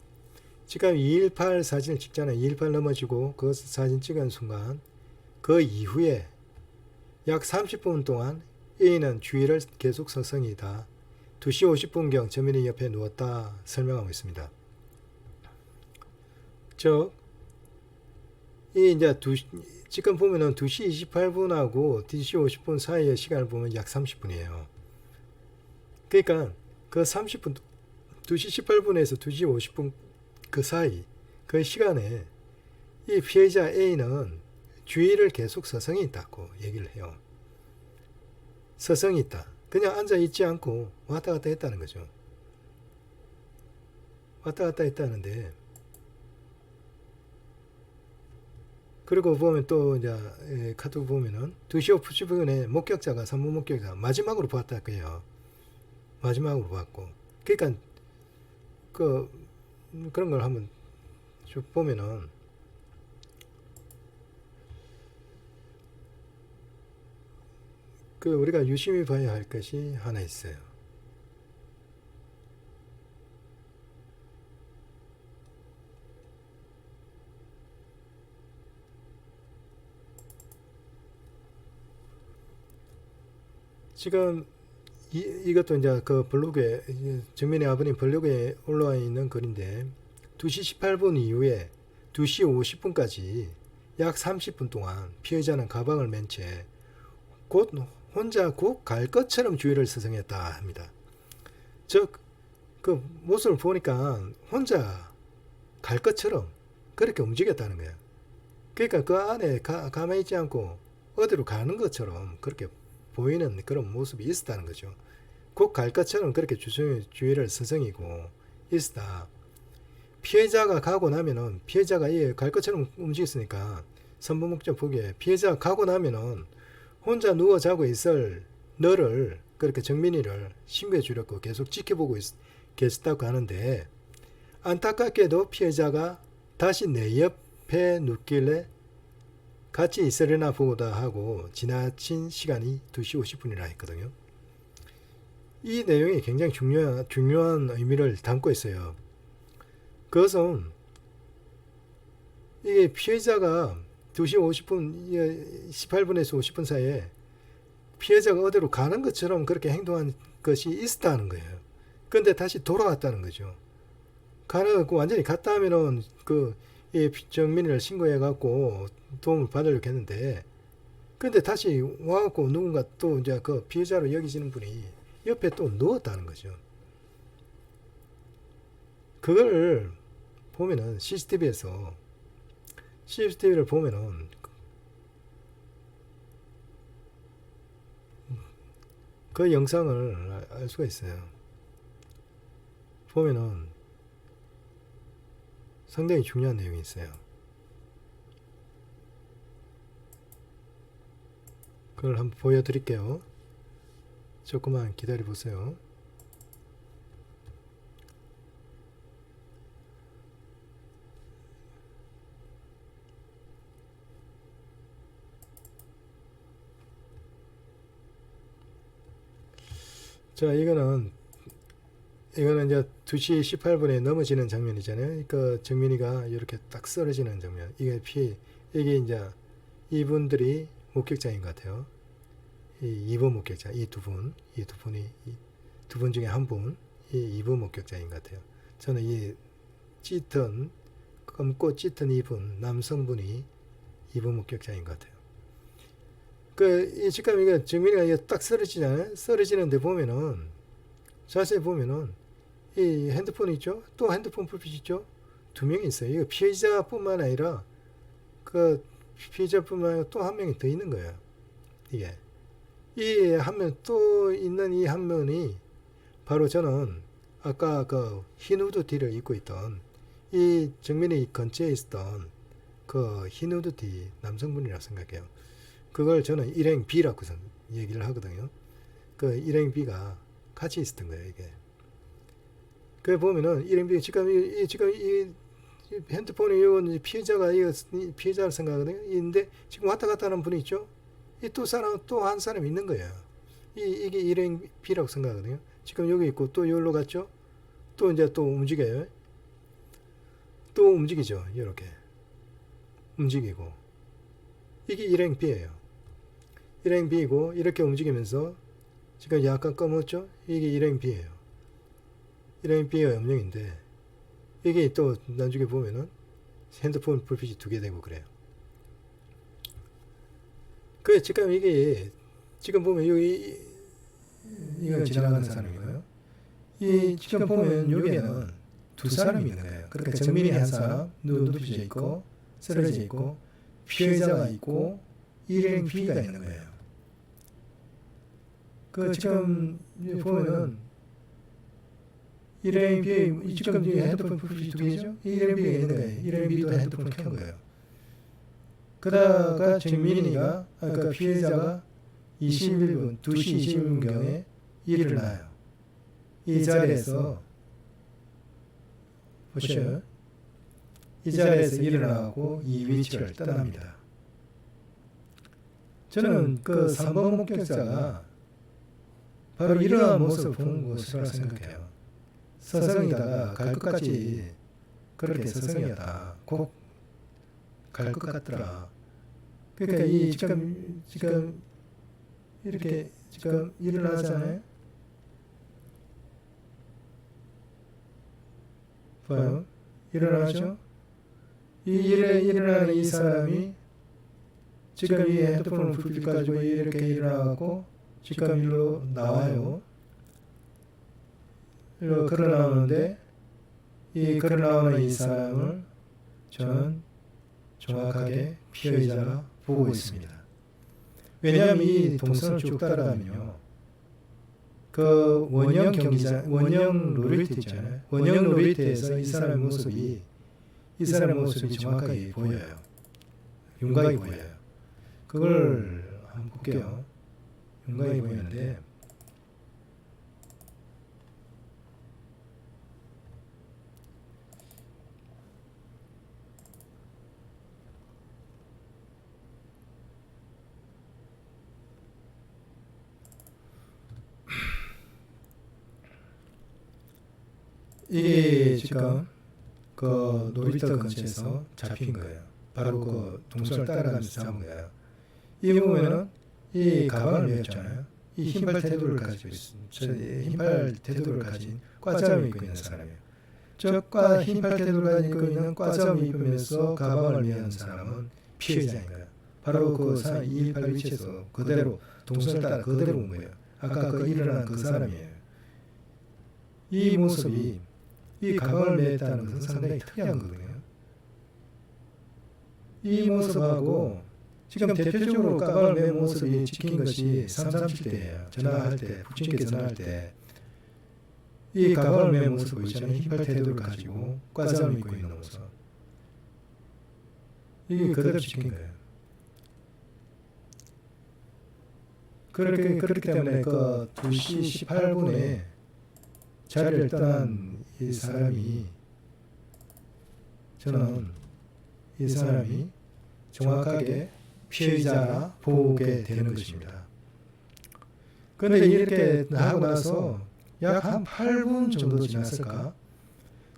지금 218 사진을 찍잖아요. 218 넘어지고 그 사진 찍은 순간 그 이후에 약 30분 동안 A는 주의를 계속 서성이다. 2시 50분경 정민이 옆에 누웠다 설명하고 있습니다. 즉, 이 이제 지금 보면은 2시 28분하고 2시 50분 사이의 시간을 보면 약 30분이에요. 그러니까 그 30분, 2시 18분에서 2시 50분 그 사이, 그 시간에 이 피해자 A는 주의를 계속 서성이 있다고 얘기를 해요. 서성이 있다. 그냥 앉아 있지 않고 왔다 갔다 했다는 거죠. 왔다 갔다 했다는데, 그리고 보면 또 이제 카톡 보면은 2시 50분에 목격자가 3분 목격자 마지막으로 봤다 그래요. 마지막으로 봤고, 그러니까 그런 걸 한번 쭉 보면은 우리가 유심히 봐야 할 것이 하나 있어요. 지금 이것도 이제 그 블로그에, 정민의 아버님 블로그에 올라와 있는 글인데, 2시 18분 이후에 2시 50분까지 약 30분 동안 피해자는 가방을 맨 채 곧 혼자 곧 갈 것처럼 주의를 서성했다 합니다. 즉, 그 모습을 보니까 혼자 갈 것처럼 그렇게 움직였다는 거예요. 그러니까 그 안에 가만히 있지 않고 어디로 가는 것처럼 그렇게 보이는 그런 모습이 있었다는 거죠. 곧 갈 것처럼 그렇게 주의를 서성이고 있었다. 피해자가 가고 나면은, 피해자가 갈 것처럼 움직였으니까 선부목적 보기에 피해자가 가고 나면은 혼자 누워 자고 있을 너를, 그렇게 정민이를 신고해 주려고 계속 지켜보고 계셨다고 하는데, 안타깝게도 피해자가 다시 내 옆에 눕길래 같이 있으려나 보다 하고 지나친 시간이 2시 50분이라 했거든요. 이 내용이 굉장히 중요한 의미를 담고 있어요. 그것은 이게 피해자가 2시 50분, 18분에서 50분 사이에 피해자가 어디로 가는 것처럼 그렇게 행동한 것이 있었다는 거예요. 그런데 다시 돌아왔다는 거죠. 완전히 갔다 하면은 정민이를 신고해갖고 도움을 받으려고 했는데, 근데 다시 와갖고 누군가 또 이제 그 피해자로 여기시는 분이 옆에 또 누웠다는 거죠. 그걸 보면은 CCTV를 보면은 그 영상을 알 수가 있어요. 보면은 상당히 중요한 내용이 있어요. 그걸 한번 보여드릴게요. 조금만 기다려 보세요. 자, 이거는 이제 2시 18분에 넘어지는 장면이잖아요. 그 정민이가 이렇게 딱 쓰러지는 장면. 이게 이제 이분들이 목격자인 것 같아요. 이 2번 목격자, 이 두 분이 두 분 중에 한 분, 이 2번 목격자인 것 같아요. 저는 이 검고 짙은 이분, 남성분이 2번 목격자인 것 같아요. 지금 이거 정민이가 딱 쓰러지잖아요. 쓰러지는데 보면은, 자세히 보면은, 이 핸드폰 있죠? 또 핸드폰 불빛 있죠? 2명이 있어요. 이거 피해자뿐만 아니라, 피해자뿐만 아니라 또 한 명이 더 있는 거예요. 이게. 이 한 명, 또 있는 이 한 명이, 바로 저는, 아까 흰 후드티를 입고 있던, 이 정민이 근처에 있었던, 흰 후드티 남성분이라고 생각해요. 그걸 저는 일행 B라고 얘기를 하거든요. 일행 B가 같이 있었던 거예요, 이게. 보면은, 일행 B, 지금 이 핸드폰에 이건 피해자를 생각하거든요. 있는데, 지금 왔다 갔다 하는 분이 있죠? 또 한 사람 있는 거예요. 이게 일행 B라고 생각하거든요. 지금 여기 있고, 또 여기로 갔죠? 또 이제 또 움직여요. 또 움직이죠, 이렇게. 움직이고. 이게 일행 B예요. 일행 B고 이렇게 움직이면서 지금 약간 검었죠? 이게 일행 B예요. 일행 B가 염령인데 이게 또 나중에 보면은 핸드폰 불빛이 2개 되고 그래요. 그 지금 이게 지금 보면 여기 이건 지나가는 사람이고요. 이 지금 보면 여기에는 두 사람이 있는 거예요. 그러니까 정민이 한 사람 눕혀져 있고 쓰러져 있고 피해자가 있고 일행 B가 있는 거예요. 그 지금 보면은 일행 B 지금 핸드폰 불빛이 2개죠? 일행 B가 있는 거예요. 일행 B도 핸드폰을 켠 거예요. 그다가 정민이가 아까 피해자가 21분 2시 21분경에 일어나요. 이 자리에서 보셔요. 이 자리에서 일어나고 이 위치를 떠납니다. 저는 그 3번 목격자가 바로 이러한 모습을 본 것이라 생각해요. 서성이다가 갈 것 같지. 그렇게 서성이었다. 꼭 갈 것 같더라. 그러니까 이 지금 이렇게 지금 일어나잖아요. 봐요. 일어나죠. 이 일어나는 이 사람이 지금 이 핸드폰을 불빛 가지고 이렇게 일어나고 지금 일로 나와요. 일로 걸어 나오는데 이 걸어 나오는 이 사람을 저는 정확하게 피해자가 보고 있습니다. 왜냐하면 이 동선을 쭉 따라가면요. 그 원형 경기장, 원형 놀이터 있잖아요. 원형 놀이터에서 이 사람의 모습이 정확하게 보여요. 윤곽이 보여요. 그걸 한번 볼게요. 윤곽이 보이는데 이게 지금 그 놀이터 근처에서 잡힌 거예요. 바로 그 동선을 따라가면서 잡은 거예요. 이 보면은 이 가방을 메었잖아요. 이 흰팔 태도를 가지고 있습니다. 흰팔 태도를 가진 꽈잠을 입고 있는 사람이에요. 저 흰팔 태도를 가지고 있는 꽈잠을 입으면서 가방을 메은 사람은 피해자인 거예요. 바로 그 218 위치에서 그대로 동선을 따라 그대로 온 거예요. 아까 그 일어난 그 사람이에요. 이 모습이 이 가방을 메었다는 것은 상당히 특이한 거거든요. 이 모습하고 지금 대표적으로 가방을 맨 모습이 찍힌 것이 337대예요. 전화할 때, 부친께 전화할 때 이 가방을 맨 모습 보이잖아요. 흰팔 태도를 가지고 꽈잠을 입고 있는 모습. 이게 그대로 찍힌 거예요. 그렇기 때문에 그 2시 18분에 자리를 떠난 이 사람이 저는 이 사람이 정확하게 피해자라 보게 되는 것입니다. 그런데 이렇게 하고 나서 약 한 8분 정도 지났을까?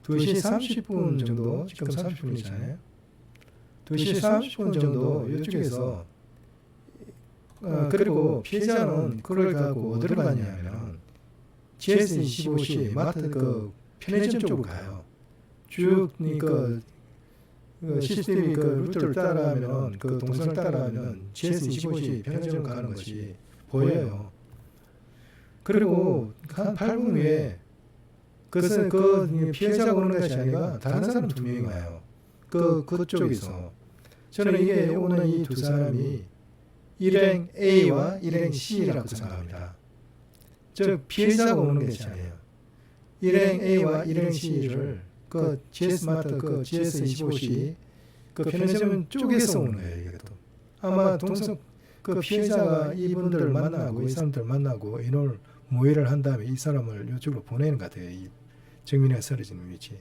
2시 30분 정도, 지금 30분이잖아요. 2시 30분 정도 이쪽에서 그리고 피해자는 그걸 갖고 어디로 가냐면 GS25C 마트 그 편의점 쪽으로 가요. 쭉 그 CCTV 그 루트를 따라가면 그 동선을 따라가면 GS25C 편의점 가는 것이 보여요. 그리고 한 8분 후에 그 피해자가 오는 것이 아니라 다른 사람 2명이 와요. 그쪽에서 저는 이게 오는 이 두 사람이 일행 A와 일행 C라고 생각합니다. 즉 피해자가 오는 것이 아니에요. 일행 A와 일행 C를 그 GS마트 그 GS25C 그 편의점 쪽에서 오는 거예요. 이것도 아마 그 피해자가 이분들 만나고 이 사람들 만나고 이놈을 모의를 한 다음에 이 사람을 이쪽으로 보내는 것 같아요. 이 정민이가 쓰러지는 위치.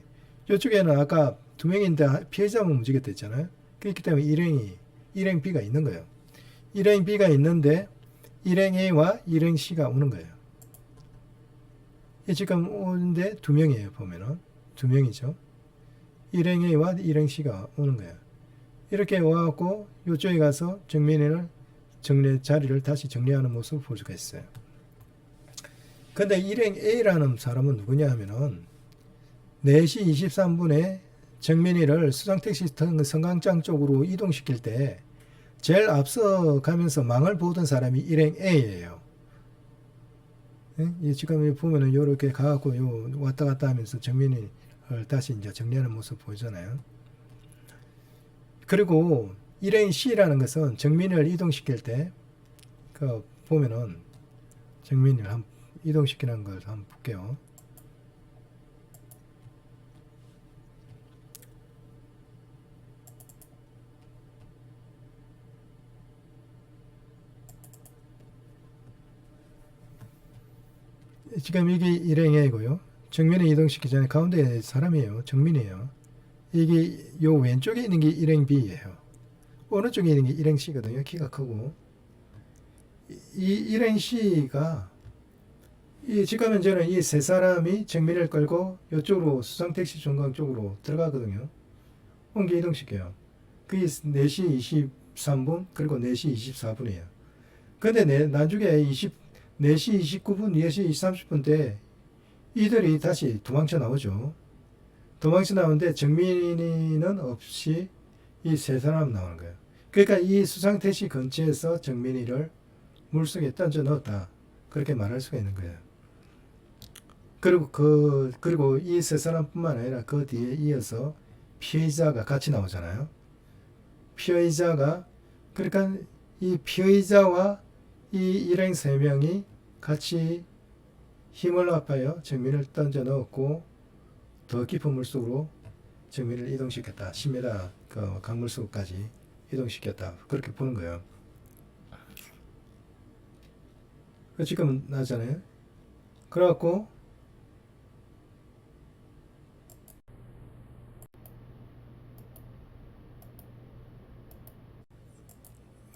이쪽에는 아까 2명인데 피해자만 움직였다 했잖아요. 그렇기 때문에 일행 B가 있는 거예요. 일행 B가 있는데 일행 A와 일행 C가 오는 거예요. 지금 오는데 2명이에요. 보면은 2명이죠. 일행 A와 일행 C가 오는 거예요. 이렇게 와갖고 이쪽에 가서 정민이를 자리를 다시 정리하는 모습을 볼 수가 있어요. 근데 일행 A라는 사람은 누구냐 하면은 4시 23분에 정민이를 수상택시 성강장 쪽으로 이동시킬 때 제일 앞서 가면서 망을 보던 사람이 일행 A예요. 지금 보면은 이렇게 가갖고 왔다 갔다 하면서 정민이를 다시 이제 정리하는 모습 보이잖아요. 그리고 일행 C라는 것은 정민이를 이동시킬 때 보면은 정민이를 이동시키는 걸 한번 볼게요. 지금 이게 일행이고요. 정민이 이동시키기 전에 가운데 사람이에요. 정민이에요. 이게 요 왼쪽에 있는 게 일행 B예요. 오른쪽에 있는 게 일행 C거든요. 키가 크고. 이 일행 C가 지금 현재는 이 세 사람이 정민이를 끌고 이쪽으로 수상택시 종강 쪽으로 들어가거든요. 옮겨 이동시켜요. 그게 4시 23분 그리고 4시 24분이에요. 근데 나중에 4시 29분, 4시 30분 때 이들이 다시 도망쳐 나오죠. 도망쳐 나오는데 정민이는 없이 이 세 사람 나오는 거예요. 그러니까 이 수상택시 근처에서 정민이를 물속에 던져 넣었다. 그렇게 말할 수가 있는 거예요. 그리고 이 세 사람뿐만 아니라 그 뒤에 이어서 피해자가 같이 나오잖아요. 그러니까 이 피해자와 이 일행 3명이 같이 힘을 합하여 정민을 던져 넣었고 더 깊은 물속으로 정민을 이동시켰다. 10m 그 강물속까지 이동시켰다. 그렇게 보는 거예요. 지금 나잖아요. 그래갖고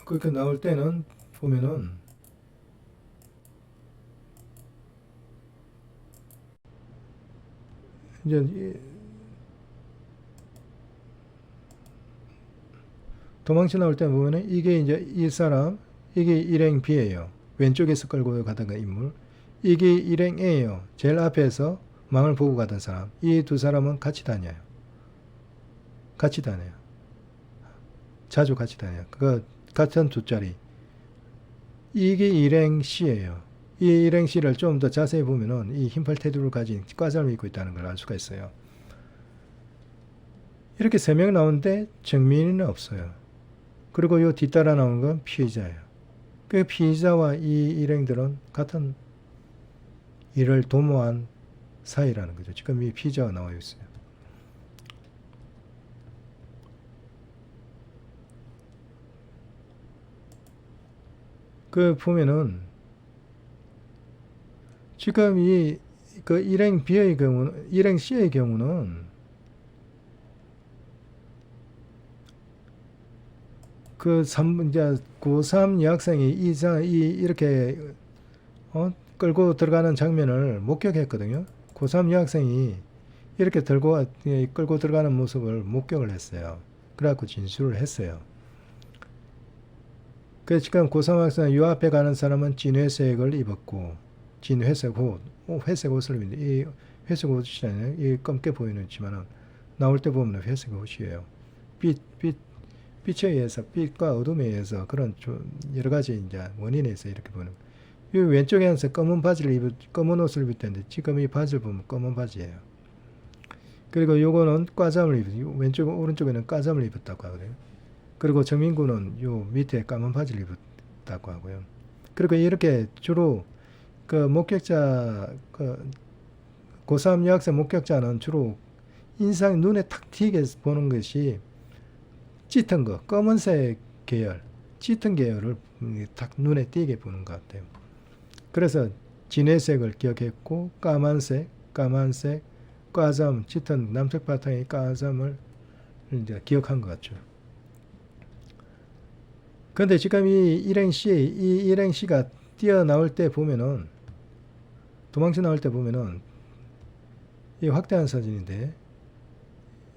그렇게 나올 때는 보면은 이제 도망쳐 나올 때 보면은 이게 이제 이 사람 이게 일행 B예요. 왼쪽에서 끌고 가던 인물. 이게 일행 A예요. 제일 앞에서 망을 보고 가던 사람. 이 두 사람은 같이 다녀요. 자주 같이 다녀요. 같은 두 자리. 이게 일행 C예요. 이 일행 C를 좀 더 자세히 보면은 이 흰팔 테두리를 가진 과자를 입고 있다는 걸 알 수가 있어요. 이렇게 3명 나오는데 정민이는 없어요. 그리고 요 뒤따라 나오는 건 피해자예요. 그 피해자와 이 일행들은 같은 일을 도모한 사이라는 거죠. 지금 이 피해자가 나와 있어요. 보면은 지금 일행 B의 경우는 일행 C의 경우는 이제 고3 여학생이 이렇게 끌고 들어가는 장면을 목격했거든요. 고3 여학생이 이렇게 끌고 들어가는 모습을 목격을 했어요. 그래갖고 진술을 했어요. 그래서 지금 고3 학생 요 앞에 가는 사람은 진회색을 입었고 회색 옷을 입는데 이 회색 옷이잖아요. 이 검게 보이는지만은 나올 때 보면 회색 옷이에요. 빛에 의해서 빛과 어둠에 의해서 그런 여러 가지 이제 원인에 의해서 이렇게 보는. 이 왼쪽에 항상 검은 옷을 입었는데 지금 이 바지를 보면 검은 바지예요. 그리고 요거는 오른쪽에는 까잠을 입었다고 하거든요. 그리고 정민구는 요 밑에 까만 바지를 입었다고 하고요. 그리고 이렇게 주로 목격자 고3 여학생 목격자는 주로 눈에 탁 튀게 보는 것이 짙은 거, 검은색 계열, 짙은 계열을 딱 눈에 띄게 보는 것 같아요. 그래서 진회색을 기억했고 까만색, 까잠, 짙은 남색 바탕의 까잠을 이제 기억한 것 같죠. 근데 지금 이 일행 C가 뛰어나올 때 보면은 도망쳐 나올 때 보면은 이 확대한 사진인데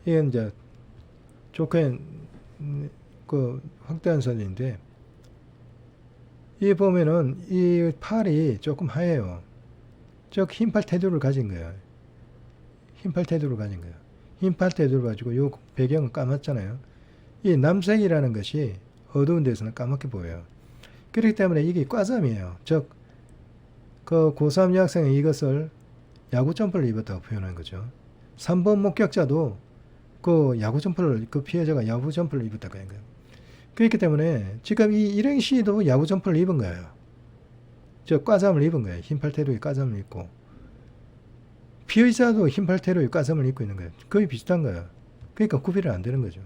이게 이제 조커엔 확대한 사진인데 이 보면은 이 팔이 조금 하얘요. 즉 흰팔 태도를 가진 거예요. 흰팔 태도를 가진 거예요. 흰팔 태도를 가지고 요 배경은 까맣잖아요. 이 남색이라는 것이 어두운 데서는 까맣게 보여요. 그렇기 때문에 이게 과점이에요. 즉, 그 고3 여학생이 이것을 야구 점퍼를 입었다고 표현한 거죠. 3번 목격자도 그 야구 점퍼를, 그 피해자가 야구 점퍼를 입었다고 한 거예요. 그렇기 때문에 지금 이 일행 씨도 야구 점퍼를 입은 거예요. 즉, 과잠을 입은 거예요. 흰팔 테루에 과잠을 입고. 피의자도 흰팔 테루에 과잠을 입고 있는 거예요. 거의 비슷한 거예요. 그러니까 구별이 안 되는 거죠.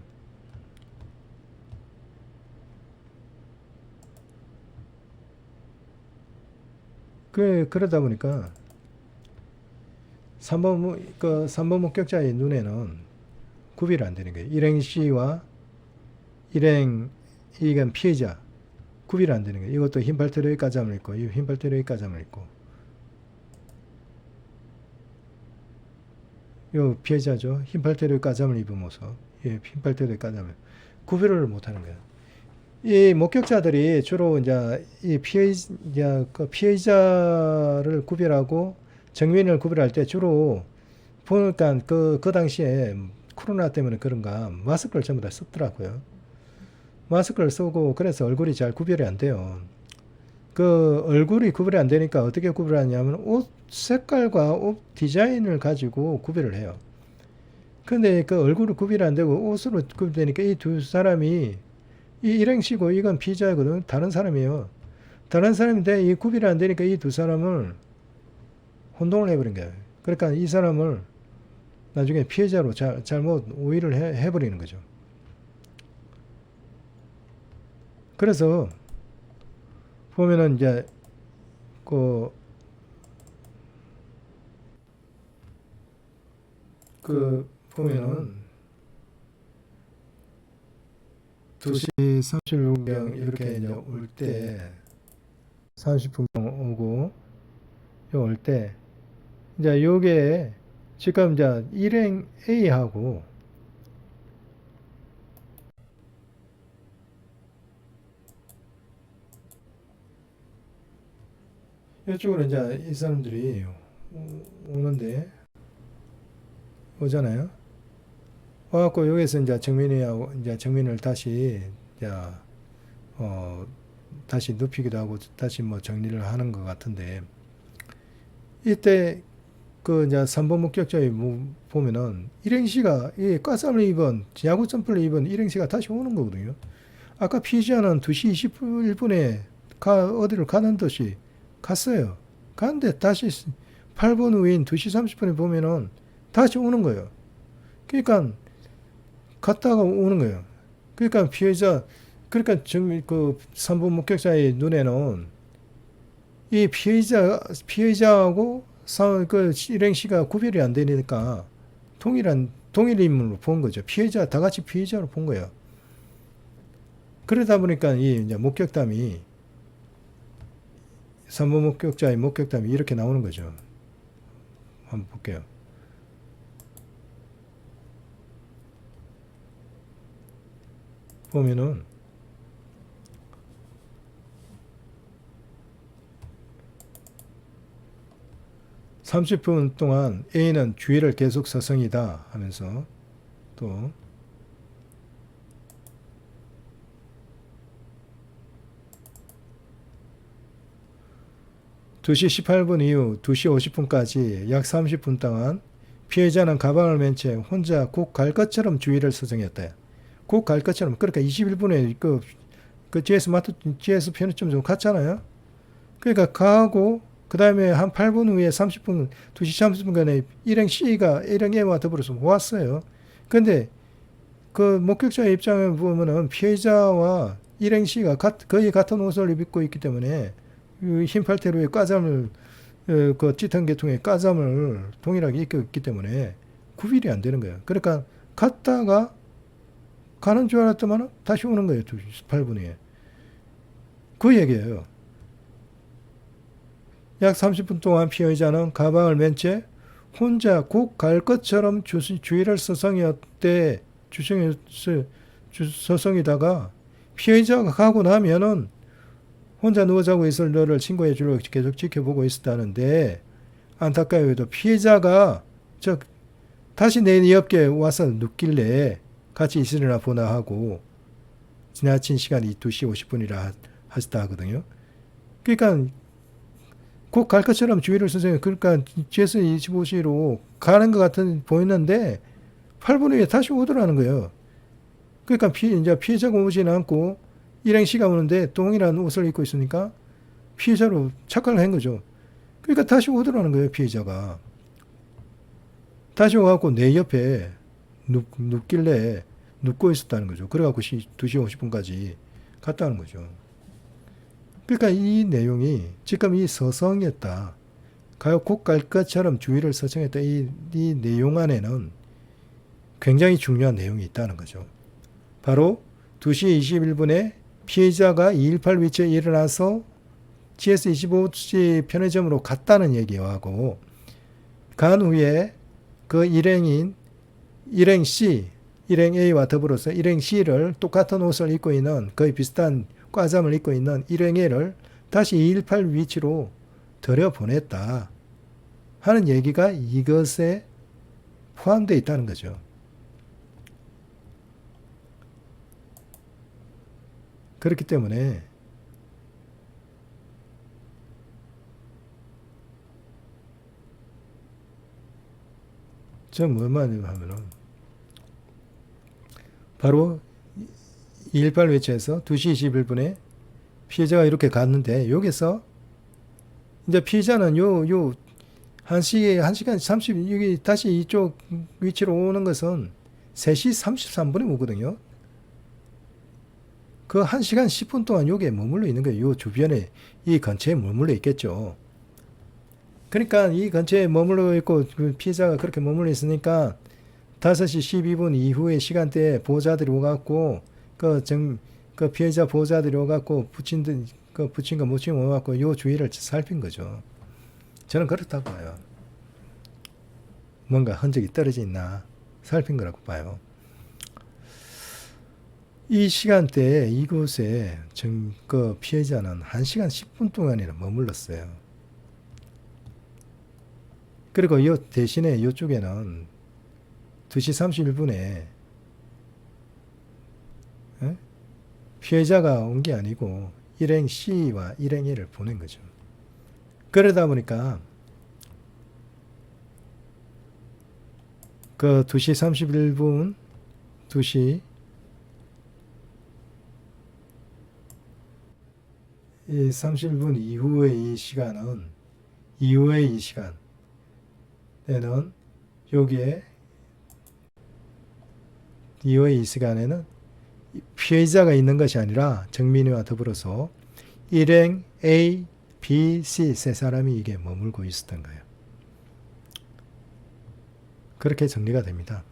그러다 보니까 3번 목격자의 눈에는 구별이 안 되는 거예요. 일행 씨와 이건 피해자. 구별이 안 되는 거예요. 이것도 흰팔 테루에 과잠을 입고, 이 흰팔 테루에 과잠을 입고. 요 피해자죠. 흰팔 테루에 과잠을 입은 모습. 예, 흰팔 테루에 과잠을. 구별을 못 하는 거예요. 이 목격자들이 주로 이제 이 피해자를 구별하고 정면을 구별할 때 주로 보니까 그 당시에 코로나 때문에 그런가 마스크를 전부 다 썼더라고요. 마스크를 쓰고 그래서 얼굴이 잘 구별이 안 돼요. 그 얼굴이 구별이 안 되니까 어떻게 구별하냐면 옷 색깔과 옷 디자인을 가지고 구별을 해요. 근데 그 얼굴을 구별이 안 되고 옷으로 구별되니까 이 두 사람이 이 일행씨고 이건 피의자거든. 다른 사람이에요. 다른 사람인데 이 구별이 안 되니까 이 두 사람을 혼동을 해버린 거예요. 그러니까 이 사람을 나중에 피해자로 잘못 오해를 해버리는 거죠. 그래서 보면은 이제 보면은 2시 36분 이렇게 이제 올 때 30분 오고 올 때 이제 요게 지금 이제 일행 A하고 이쪽으로 이제 이 사람들이 오는데 오잖아요. 와갖고 여기서 이제 정면을 다시 다시 눕히기도 하고 다시 뭐 정리를 하는 것 같은데 이때 그 이제 3번 목격자에 보면은 일행씨가 이 과잠을 입은 야구 점퍼를 입은 일행씨가 다시 오는 거거든요. 아까 피의자는 2시 21분에 어디를 가는 듯이 갔어요. 갔는데 다시 8분 후인 2시 30분에 보면은 다시 오는 거예요. 그러니까 갔다가 오는 거예요. 그러니까 그러니까 그 3번 목격자의 눈에는 이 피해자하고 그 일행씨가 구별이 안 되니까 동일 인물로 본 거죠. 다 같이 피해자로 본 거예요. 그러다 보니까 이 이제 목격담이 3번 목격자의 목격담이 이렇게 나오는 거죠. 한번 볼게요. 보면은 30분 동안 A는 주의를 계속 서성이다 하면서 또 2시 18분 이후 2시 50분까지 약 30분 동안 피해자는 가방을 맨 채 혼자 곧 갈 것처럼 주의를 서성했다. 곧 갈 것처럼. 그러니까 21분에 그 GS 편의점 좀 갔잖아요. 그러니까 가고 그 다음에 한 8분 후에 30분 2시 30분간에 일행 A와 더불어서 왔어요. 근데 그 목격자의 입장을 보면은 피해자와 일행 C가 거의 같은 옷을 입고 있기 때문에 흰팔테루에 과잠을 그 짙은 계통의 과잠을 동일하게 입고 있기 때문에 구별이 안 되는 거예요. 그러니까 갔다가 가는 줄 알았더만 다시 오는 거예요. 2시 8분에. 그 얘기예요. 약 30분 동안 피해자는 가방을 맨 채 혼자 곧 갈 것처럼 주의를 서성이다가 피해자가 가고 나면은 혼자 누워 자고 있을 너를 신고해 주려 계속 지켜보고 있었다는데 안타까워도 피해자가 다시 내 옆에 와서 눕길래 같이 있으려나 보나 하고 지나친 시간이 2시 50분이라 하셨다 하거든요. 그러니까 곧 갈 것처럼 주의를 쓰세요. 그러니까 GS 25C로 가는 것 같은 보이는데 8분 후에 다시 오더라는 거예요. 그러니까 이제 피해자가 오진 않고 일행 씨가 오는데 동일한 옷을 입고 있으니까 피해자로 착각을 한 거죠. 그러니까 다시 오더라는 거예요. 피해자가 다시 와갖고 내 옆에 눕길래 눕고 있었다는 거죠. 그래갖고 2시 50분까지 갔다는 거죠. 그러니까 이 내용이 지금 이 서성이었다. 가요 곧 갈 것처럼 주의를 서성했다. 이 내용 안에는 굉장히 중요한 내용이 있다는 거죠. 바로 2시 21분에 피해자가 218 위치에 일어나서 GS25C 편의점으로 갔다는 얘기하고 간 후에 그 일행 C, 일행 A와 더불어서 일행 C를 똑같은 옷을 입고 있는 거의 비슷한 과잠을 입고 있는 일행 A를 다시 218 위치로 들여보냈다 하는 얘기가 이것에 포함되어 있다는 거죠. 그렇기 때문에 저 뭐만 하면은 바로 218 위치에서 2시 21분에 피해자가 이렇게 갔는데 여기서 이제 피해자는 요 1시간 30분 여기 다시 이쪽 위치로 오는 것은 3시 33분에 오거든요. 그 1시간 10분 동안 여기에 머물러 있는 거예요. 요 주변에 이 근처에 머물러 있겠죠. 그러니까 이 근처에 머물러 있고 그 피해자가 그렇게 머물러 있으니까 5시 12분 이후의 시간대에 보호자들이 오갖고 그 피해자 보호자들이 오갖고 붙인 거 못 붙인 거 오갖고 요 주위를 살핀 거죠. 저는 그렇다고 봐요. 뭔가 흔적이 떨어져 있나 살핀 거라고 봐요. 이 시간대에 이곳에 그 피해자는 1시간 10분 동안이나 머물렀어요. 그리고 요 대신에 이쪽에는 2시 31분에 피해자가 온 게 아니고 일행 C와 일행 A를 보낸 거죠. 그러다 보니까 그 2시 31분 2시 이 30분 이후의 이 시간은 이후의 이 시간에는 여기에 이후의 이 시간에는 피해자가 있는 것이 아니라 정민이와 더불어서 일행 A, B, C 세 사람이 이게 머물고 있었던 거예요. 그렇게 정리가 됩니다.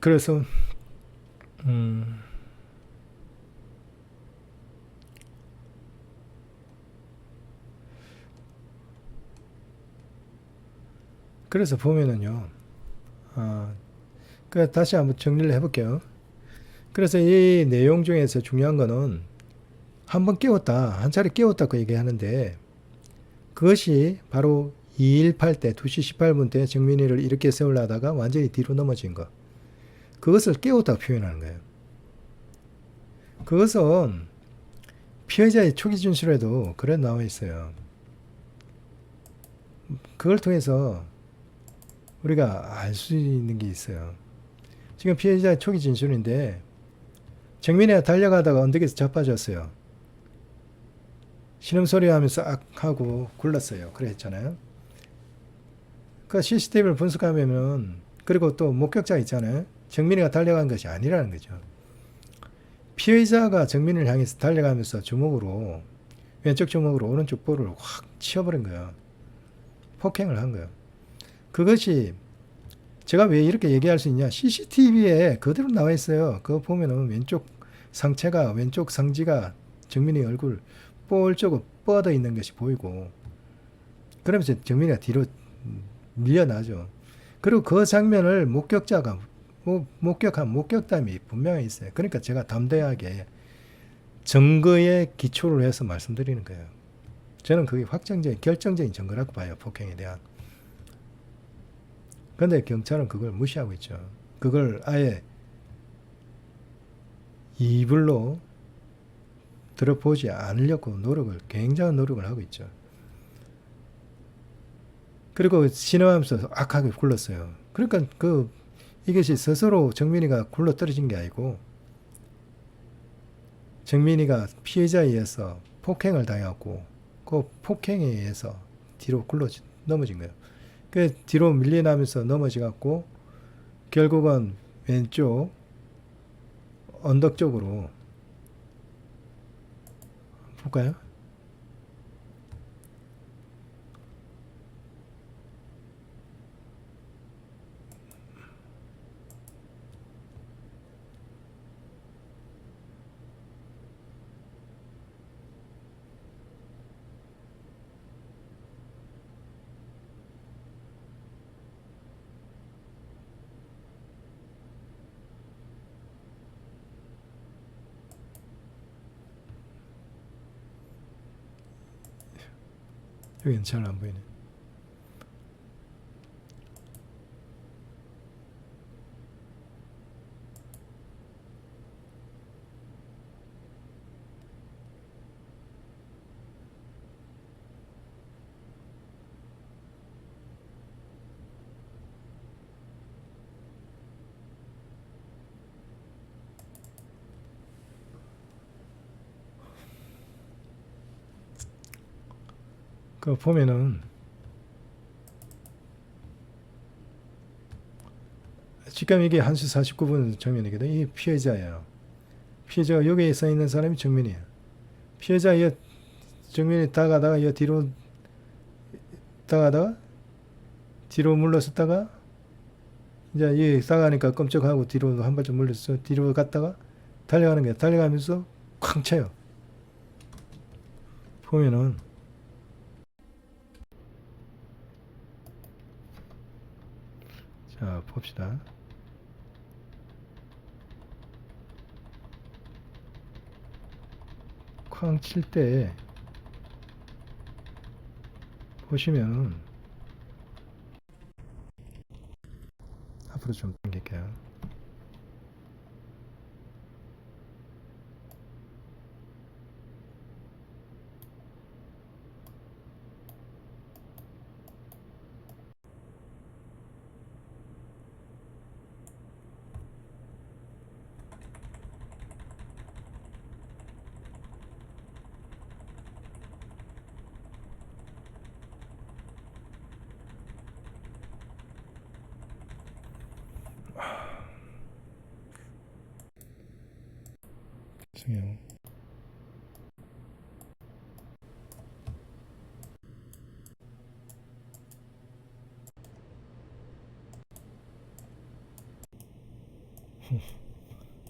그래서 그래서 보면은요, 다시 한번 정리를 해볼게요. 그래서 이 내용 중에서 중요한 거는 한번 깨웠다, 한 차례 깨웠다고 얘기하는데 그것이 바로 218 때 2시 18분 때 정민이를 이렇게 세우려다가 완전히 뒤로 넘어진 거. 그것을 깨웠다고 표현하는 거예요. 그것은 피해자의 초기 진술에도 그래 나와 있어요. 그걸 통해서 우리가 알 수 있는 게 있어요. 지금 피해자의 초기 진술인데 정민이가 달려가다가 언덕에서 자빠졌어요. 신음소리 하면서 악 하고 굴렀어요. 그래 했잖아요. 그 CCTV를 분석하면 그리고 또 목격자 있잖아요. 정민이가 달려간 것이 아니라는 거죠. 피해자가 정민이를 향해서 달려가면서 주먹으로 왼쪽 주먹으로 오른쪽 볼을 확 치워버린 거예요. 폭행을 한 거예요. 그것이 제가 왜 이렇게 얘기할 수 있냐? CCTV에 그대로 나와 있어요. 그거 보면은 왼쪽 상체가, 왼쪽 상지가 정민이 얼굴 볼 쪽으로 뻗어 있는 것이 보이고, 그러면서 정민이가 뒤로 밀려나죠. 그리고 그 장면을 목격자가 목격한 목격담이 분명히 있어요. 그러니까 제가 담대하게 증거에 기초를 해서 말씀드리는 거예요. 저는 그게 확정적인 결정적인 증거라고 봐요. 폭행에 대한. 근데 경찰은 그걸 무시하고 있죠. 그걸 아예 이불로 들어보지 않으려고 굉장한 노력을 하고 있죠. 그리고 신음하면서 악하게 굴렀어요. 그러니까 이것이 스스로 정민이가 굴러 떨어진 게 아니고 정민이가 피해자에 의해서 폭행을 당하고 그 폭행에 의해서 뒤로 넘어진 거예요. 그 뒤로 밀려나면서 넘어져갖고 결국은 왼쪽 언덕 쪽으로 볼까요? 여기는 잘 안 보이네. 그 보면은 지금 이게 1시 49분 정민이거든. 이 피해자예요. 피해자가 여기에 서 있는 사람이 정민이에요. 피해자 정민이 다가다가 뒤로 다가다가 뒤로 물러섰다가 이제 이 다가니까 끔찍하고 뒤로 한 발짝 물렸어. 뒤로 갔다가 달려가는 거야. 달려가면서 쾅 쳐요. 보면은 자 봅시다. 쾅 칠 때 보시면 앞으로 좀 당길게요. 죄송해요.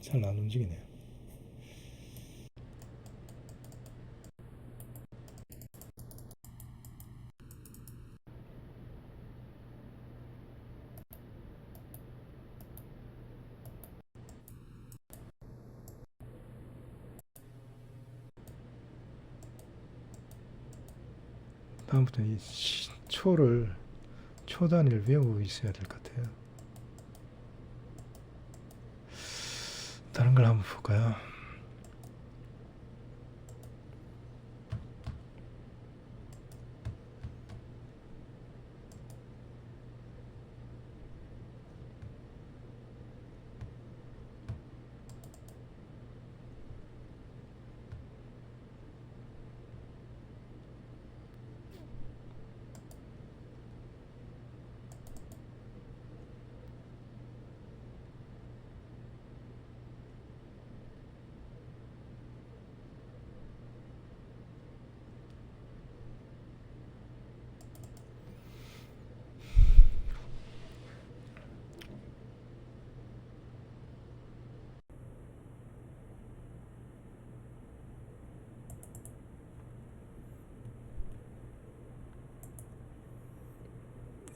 잘 안 움직이네요. 다음부터 이 초 단위를 외우고 있어야 될 것 같아요. 다른 걸 한번 볼까요?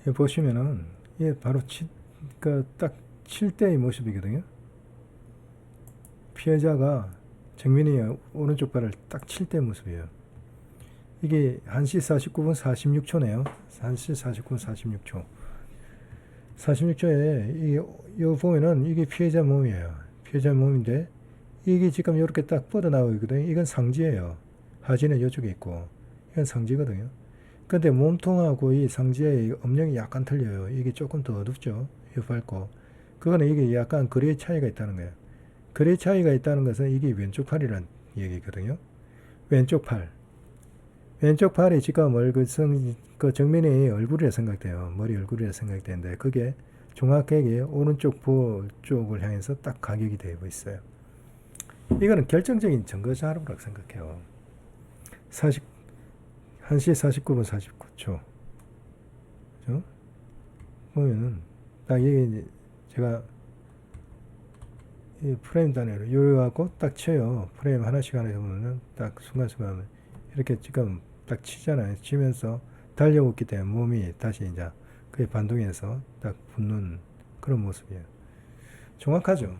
여기 보시면은 이게 바로 딱 칠 때의 모습이거든요. 피해자가 정민이 오른쪽 발을 딱 칠 때 모습이에요. 이게 1시 49분 46초네요. 1시 49분 46초. 46초에 여기 보면은 이게 피해자 몸이에요. 피해자 몸인데 이게 지금 이렇게 딱 뻗어나오고 있거든요. 이건 상지예요. 하지는 이쪽에 있고 이건 상지거든요. 근데 몸통하고 이 상지의 음영이 약간 틀려요. 이게 조금 더 어둡죠. 이 밝고. 그거는 이게 약간 거리의 차이가 있다는 거예요. 거리의 차이가 있다는 것은 이게 왼쪽 팔이라는 얘기거든요. 왼쪽 팔. 왼쪽 팔이 지금 그 정면이 얼굴이라 생각돼요. 머리 얼굴이라 생각되는데 그게 정확하게 오른쪽 볼 쪽을 향해서 딱 가격이 되고 있어요. 이거는 결정적인 증거 자료라고 생각해요. 1시 49분 49초. 그죠? 보면은 딱 이게 제가 이 프레임 단위로 요리하고 딱 쳐요. 프레임 하나씩 보면은 딱 순간순간 이렇게 지금 딱 치잖아요. 치면서 달려오기 때문에 몸이 다시 이제 그에 반동해서 딱 붙는 그런 모습이에요. 정확하죠.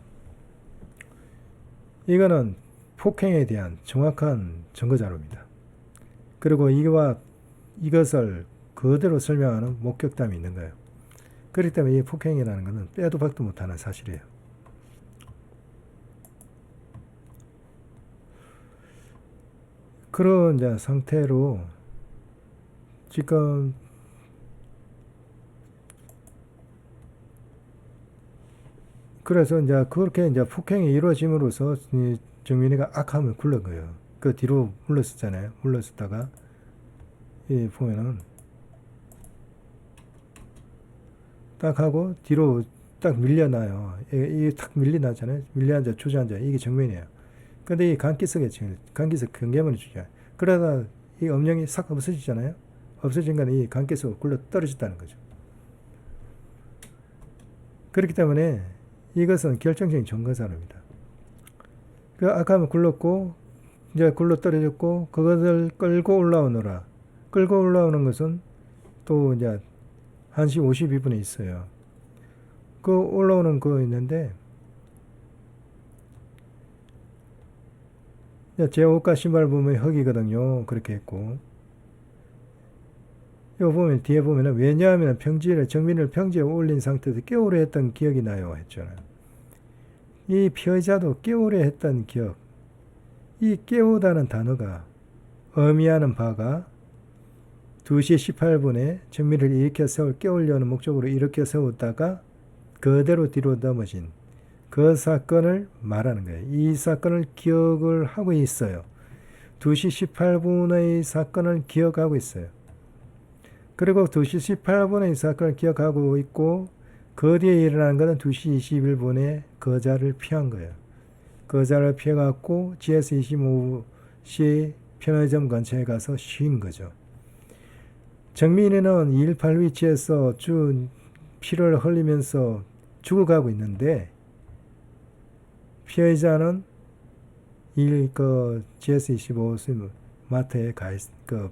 이거는 폭행에 대한 정확한 증거 자료입니다. 그리고 이것을 그대로 설명하는 목격담이 있는 거예요. 그렇기 때문에 이 폭행이라는 것은 빼도 박도 못하는 사실이에요. 그런 이제 상태로 지금 그래서 이제 그렇게 이제 폭행이 이루어짐으로써 정민이가 악함을 굴른 거예요. 그 뒤로 물러섰잖아요. 물러섰다가 이 보면은 딱 하고 뒤로 딱 밀려나요. 이게 탁 밀려나잖아요. 밀려앉아 주저앉아. 이게 정면이에요. 근데 이 간기석에 지금 간기석 경계문이 주죠. 그러다 이 음영이 싹 없어지잖아요. 없어진 건 이 간기석으로 굴러 떨어졌다는 거죠. 그렇기 때문에 이것은 결정적인 증거자료입니다. 그 악함을 굴렀고 이제 굴러 떨어졌고 그것을 끌고 올라오느라 끌고 올라오는 것은 또 이제 1시 52분에 있어요. 그 올라오는 거 있는데 제 옷과 신발 보면 흙이거든요. 그렇게 했고 이거 보면 뒤에 보면은 왜냐하면 정민을 평지에 올린 상태에서 깨우려 했던 기억이 나요 했잖아요. 이 피해자도 깨우려 했던 기억, 이 깨우다는 단어가 의미하는 바가 2시 18분에 정민을 일으켜 깨우려는 목적으로 일으켜 세웠다가 그대로 뒤로 넘어진 그 사건을 말하는 거예요. 이 사건을 기억을 하고 있어요. 2시 18분의 사건을 기억하고 있어요. 그리고 2시 18분의 사건을 기억하고 있고 그 뒤에 일어난 것은 2시 21분에 거자를 피한 거예요. 거자를 피해갖고 GS25시 편의점 근처에 가서 쉰 거죠. 정민이는 218 위치에서 피를 흘리면서 죽어가고 있는데 피해자는 GS25 마트에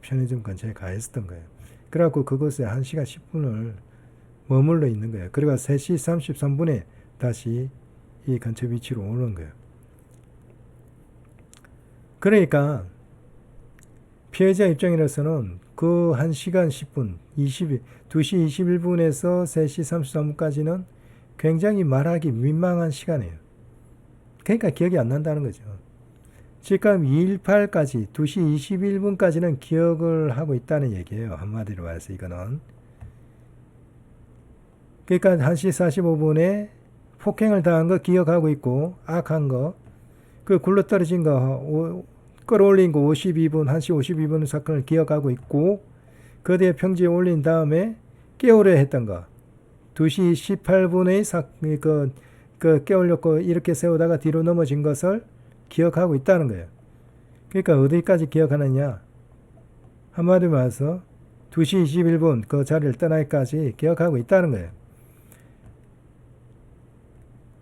편의점 근처에 가 있었던 거예요. 그래갖고 그곳에 1시간 10분을 머물러 있는 거예요. 그리고 3시 33분에 다시 이 근처 위치로 오는 거예요. 그러니까 피해자 입장으로서는 그 1시간 10분, 2시 21분에서 3시 33분까지는 굉장히 말하기 민망한 시간이에요. 그러니까 기억이 안 난다는 거죠. 지금 218까지 2시 21분까지는 기억을 하고 있다는 얘기예요. 한마디로 말해서 이거는. 그러니까 1시 45분에 폭행을 당한 거 기억하고 있고 악한 거, 그 굴러떨어진 거 끌어올린 거 52분 1시 52분 사건을 기억하고 있고 그 뒤에 평지에 올린 다음에 깨우려 했던 거 2시 18분에 깨우려고 이렇게 세우다가 뒤로 넘어진 것을 기억하고 있다는 거예요. 그러니까 어디까지 기억하느냐, 한마디로 말해서 2시 21분 그 자리를 떠나기까지 기억하고 있다는 거예요.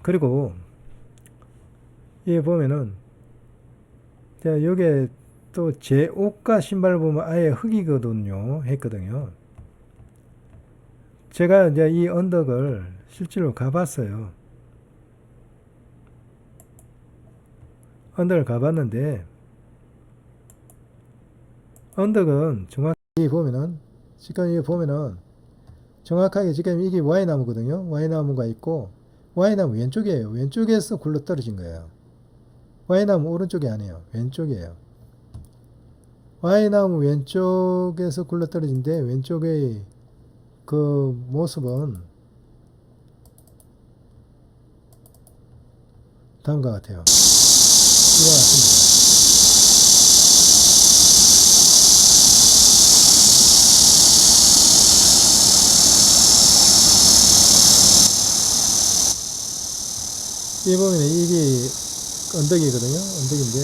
그리고 여기 보면은 여기에 또 제 옷과 신발 보면 아예 흙이거든요 했거든요. 제가 이제 이 언덕을 실제로 가봤어요. 언덕을 가봤는데 언덕은 정확히 보면은 지금 이게 보면은 정확하게 지금 이게 와이나무거든요. 와이나무가 있고 와이나무 왼쪽이에요. 왼쪽에서 굴러 떨어진 거예요. 와이나무 오른쪽이 아니에요. 왼쪽이에요. 와이나무 왼쪽에서 굴러 떨어진데 왼쪽의 그 모습은 다음과 같아요. 이와 같습니다. 이 보면 이게 언덕이거든요. 언덕인데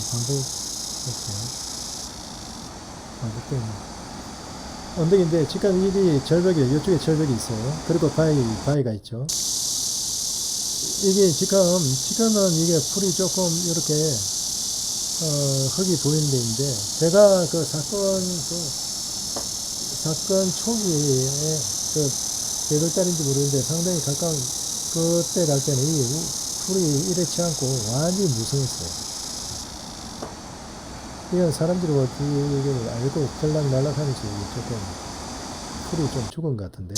반복할게요. 반복되는 언덕인데 지금 이게 절벽이에요. 이쪽에 절벽이 있어요. 그리고 바위가 있죠. 이게 지금은 이게 풀이 조금 이렇게 흙이 보이는 데인데 제가 그 사건 초기에 몇 월달인지 모르는데 상당히 가까운 그때 갈 때는 이 풀이 이렇지 않고 완전히 무성했어요. 이건 사람들이 이걸 알고 들락날락하면서 조금 풀이 좀 죽은 것 같은데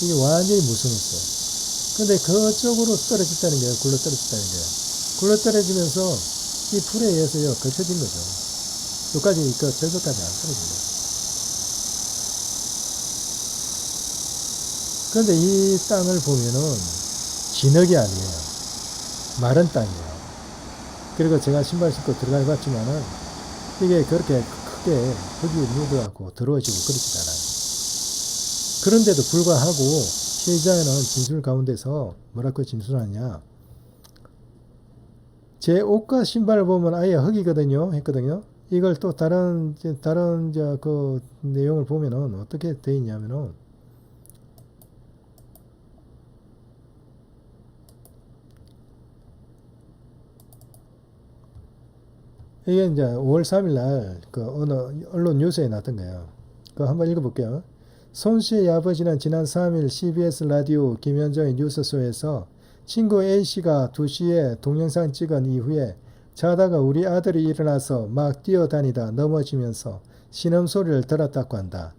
이게 완전히 무성했어요. 근데 그쪽으로 떨어졌다는 거예요. 굴러 떨어졌다는 거예요. 굴러 떨어지면서 이 풀에 의해서요 걸쳐진 거죠. 여기까지 그 절벽까지 안 떨어진 거예요. 그런데 이 땅을 보면은 진흙이 아니에요. 마른 땅이에요. 그리고 제가 신발 신고 들어가 봤지만은 이게 그렇게 크게 흙이 묻어갖고 더러워지고 그렇지 않아요. 그런데도 불구하고 피해자는 진술 가운데서 뭐라고 진술하냐. 제 옷과 신발을 보면 아예 흙이거든요. 했거든요. 이걸 또 다른 그 내용을 보면은 어떻게 돼 있냐면은 이게 이제 5월 3일 날 그 어느 언론 뉴스에 났던 거예요. 그거 한번 읽어볼게요. 손 씨의 아버지는 지난 3일 CBS 라디오 김현정의 뉴스쇼에서 친구 A씨가 2시에 동영상 찍은 이후에 자다가 우리 아들이 일어나서 막 뛰어다니다 넘어지면서 신음소리를 들었다고 한다.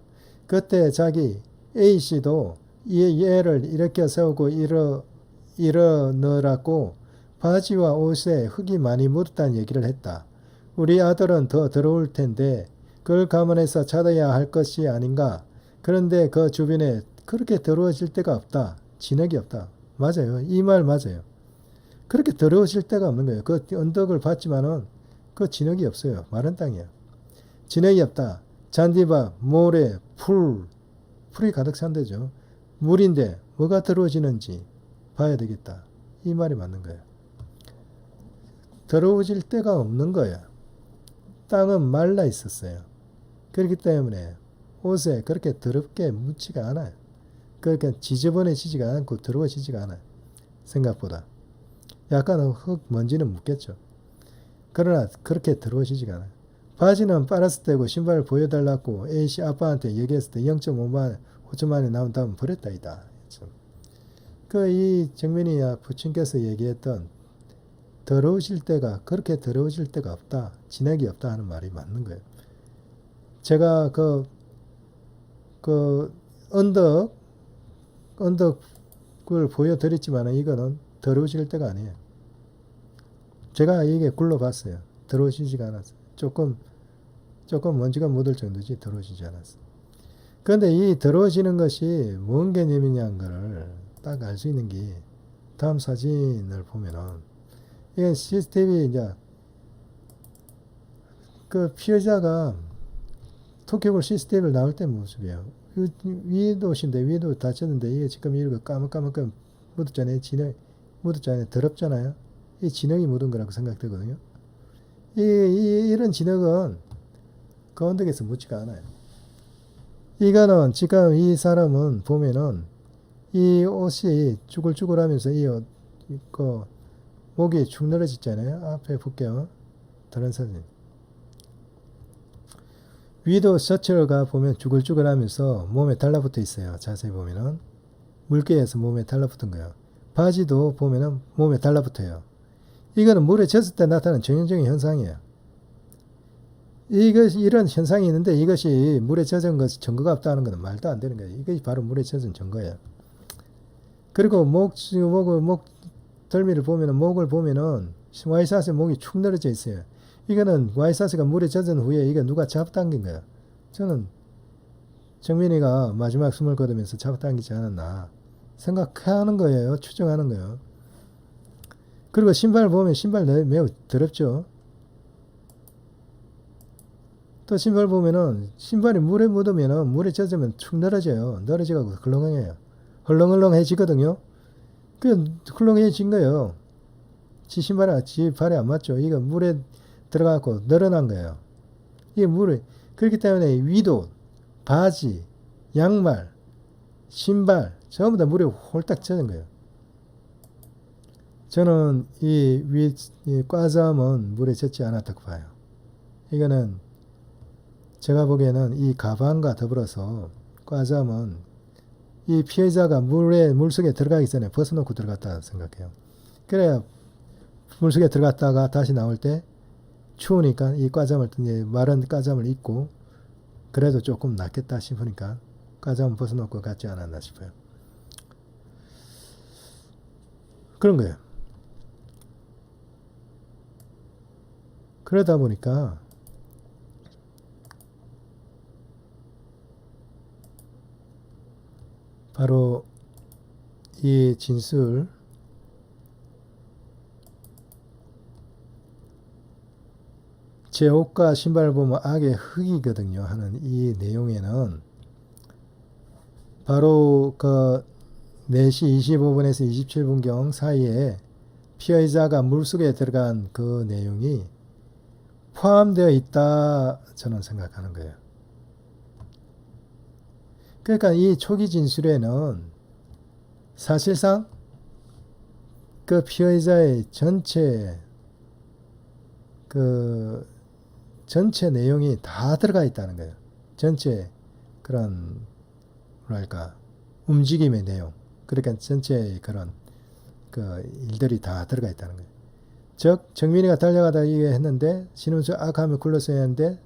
그때 자기 A씨도 이 애를 일으켜 세우고 일어나라고 바지와 옷에 흙이 많이 묻었다는 얘기를 했다. 우리 아들은 더 더러울 텐데 그걸 감안해서 찾아야 할 것이 아닌가. 그런데 그 주변에 그렇게 더러워질 데가 없다. 진흙이 없다. 맞아요. 이 말 맞아요. 그렇게 더러워질 데가 없는 거예요. 그 언덕을 봤지만은 그 진흙이 없어요. 마른 땅이에요. 진흙이 없다. 잔디밭, 모래, 풀이 가득 찬 데죠. 물인데 뭐가 더러워지는지 봐야 되겠다. 이 말이 맞는 거예요. 더러워질 데가 없는 거예요. 땅은 말라 있었어요. 그렇기 때문에 옷에 그렇게 더럽게 묻지가 않아요. 그러니까 지저분해지지가 않고 더러워지지가 않아요. 생각보다. 약간은 흙, 먼지는 묻겠죠. 그러나 그렇게 더러워지지가 않아요. 바지는 빨았을 때고 신발을 보여달라고 A씨 아빠한테 얘기했을 때 5천 만에 나온 다음 버렸다 이다. 이 정민이 부친께서 얘기했던 그렇게 더러워질 때가 없다. 진흙이 없다 하는 말이 맞는 거예요. 제가 언덕을 보여드렸지만 이거는 더러워질 때가 아니에요. 제가 이게 굴러봤어요. 더러워지지가 않았어요. 조금 먼지가 묻을 정도지 더러워지지 않았어요. 그런데 이 더러워지는 것이 뭔 개념이냐는 거를 딱 알 수 있는 게 다음 사진을 보면은 이건 CCTV 이제 그 피해자가 토끼굴 CCTV를 나올 때 모습이에요. 위에도 오신데 위에도 다쳤는데 이게 지금 이렇게 까맣게 묻었잖아요. 진흙 묻었잖아요. 더럽잖아요. 이 진흙이 묻은 거라고 생각되거든요. 이런 진흙은 그 언덕에서 묻지가 않아요. 이거는 지금 이 사람은 보면은 이 옷이 쭈글쭈글하면서 목이 축 늘어졌잖아요. 앞에 볼게요. 다른 사진. 위도 셔츠가 보면 쭈글쭈글하면서 몸에 달라붙어 있어요. 자세히 보면은 물개에서 몸에 달라붙은 거예요. 바지도 보면은 몸에 달라붙어요. 이거는 물에 젖을 때 나타나는 전형적인 현상이에요. 이런 현상이 있는데 이것이 물에 젖은 것이 증거가 없다는 것은 말도 안 되는 거예요. 이것이 바로 물에 젖은 증거예요. 그리고 목 덜미를 보면은 목을 보면은 와이사스의 목이 축 늘어져 있어요. 이거는 와이사스가 물에 젖은 후에 이거 누가 잡아당긴 거예요. 저는 정민이가 마지막 숨을 거두면서 잡아당기지 않았나 생각하는 거예요. 추정하는 거예요. 그리고 신발 보면 신발 매우 더럽죠. 또 신발 보면은 신발이 물에 묻으면은 물에 젖으면 축 늘어져요. 늘어져가고 헐렁해요. 헐렁헐렁해지거든요. 그 헐렁해진 거예요. 지 발에 안 맞죠. 이거 물에 들어가고 늘어난 거예요. 이게 물에 그렇기 때문에 위도, 바지, 양말, 신발 전부 다 물에 홀딱 젖은 거예요. 저는 이 과잠은 물에 젖지 않았다고 봐요. 이거는 제가 보기에는 이 가방과 더불어서 과잠은 이 피해자가 물속에 들어가기 전에 벗어놓고 들어갔다 생각해요. 그래야 물속에 들어갔다가 다시 나올 때 추우니까 이 과잠을 마른 과잠을 입고 그래도 조금 낫겠다 싶으니까 과잠을 벗어놓고 갔지 않았나 싶어요. 그런 거예요. 그러다 보니까 바로 이 진술 제 옷과 신발 보면 악의 흙이거든요 하는 이 내용에는 바로 그 4시 25분에서 27분경 사이에 피해자가 물속에 들어간 그 내용이 포함되어 있다 저는 생각하는 거예요. 그러니까 이 초기 진술에는 사실상 그 피해자의 전체 내용이 다 들어가 있다는 거예요. 전체 그런 뭐랄까 움직임의 내용, 그러니까 전체 그런 그 일들이 다 들어가 있다는 거예요. 즉 정민이가 달려가다 이게 했는데 신음수 악하며 굴렀어야 했는데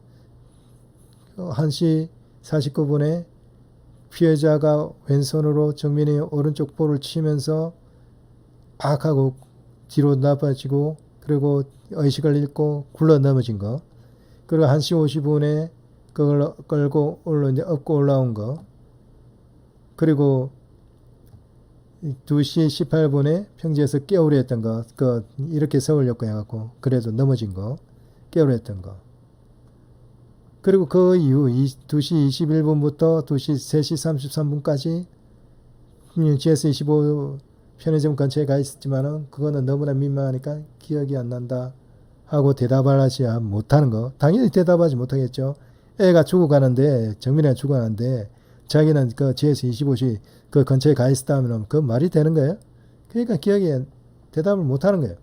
1시 49분에 피해자가 왼손으로 정민이 오른쪽 볼을 치면서 악하고 뒤로 나빠지고 그리고 의식을 잃고 굴러 넘어진 거. 그리고 1시 50분에 그걸 끌고 업고 올라온 거. 그리고 2시 18분에 평지에서 깨우려 했던 거. 이렇게 서울역고 해갖고 그래도 넘어진 거. 깨우려 했던 거. 그리고 그 이후 2시 21분부터 3시 33분까지 GS25 편의점 근처에 가 있었지만은 그거는 너무나 민망하니까 기억이 안 난다 하고 대답을 하지 못하는 거. 당연히 대답하지 못하겠죠. 애가 죽어가는데 정민이가 죽어가는데 자기는 그 GS25시 그 근처에 가 있었다 하면 그 말이 되는 거예요. 그러니까 기억에 대답을 못하는 거예요.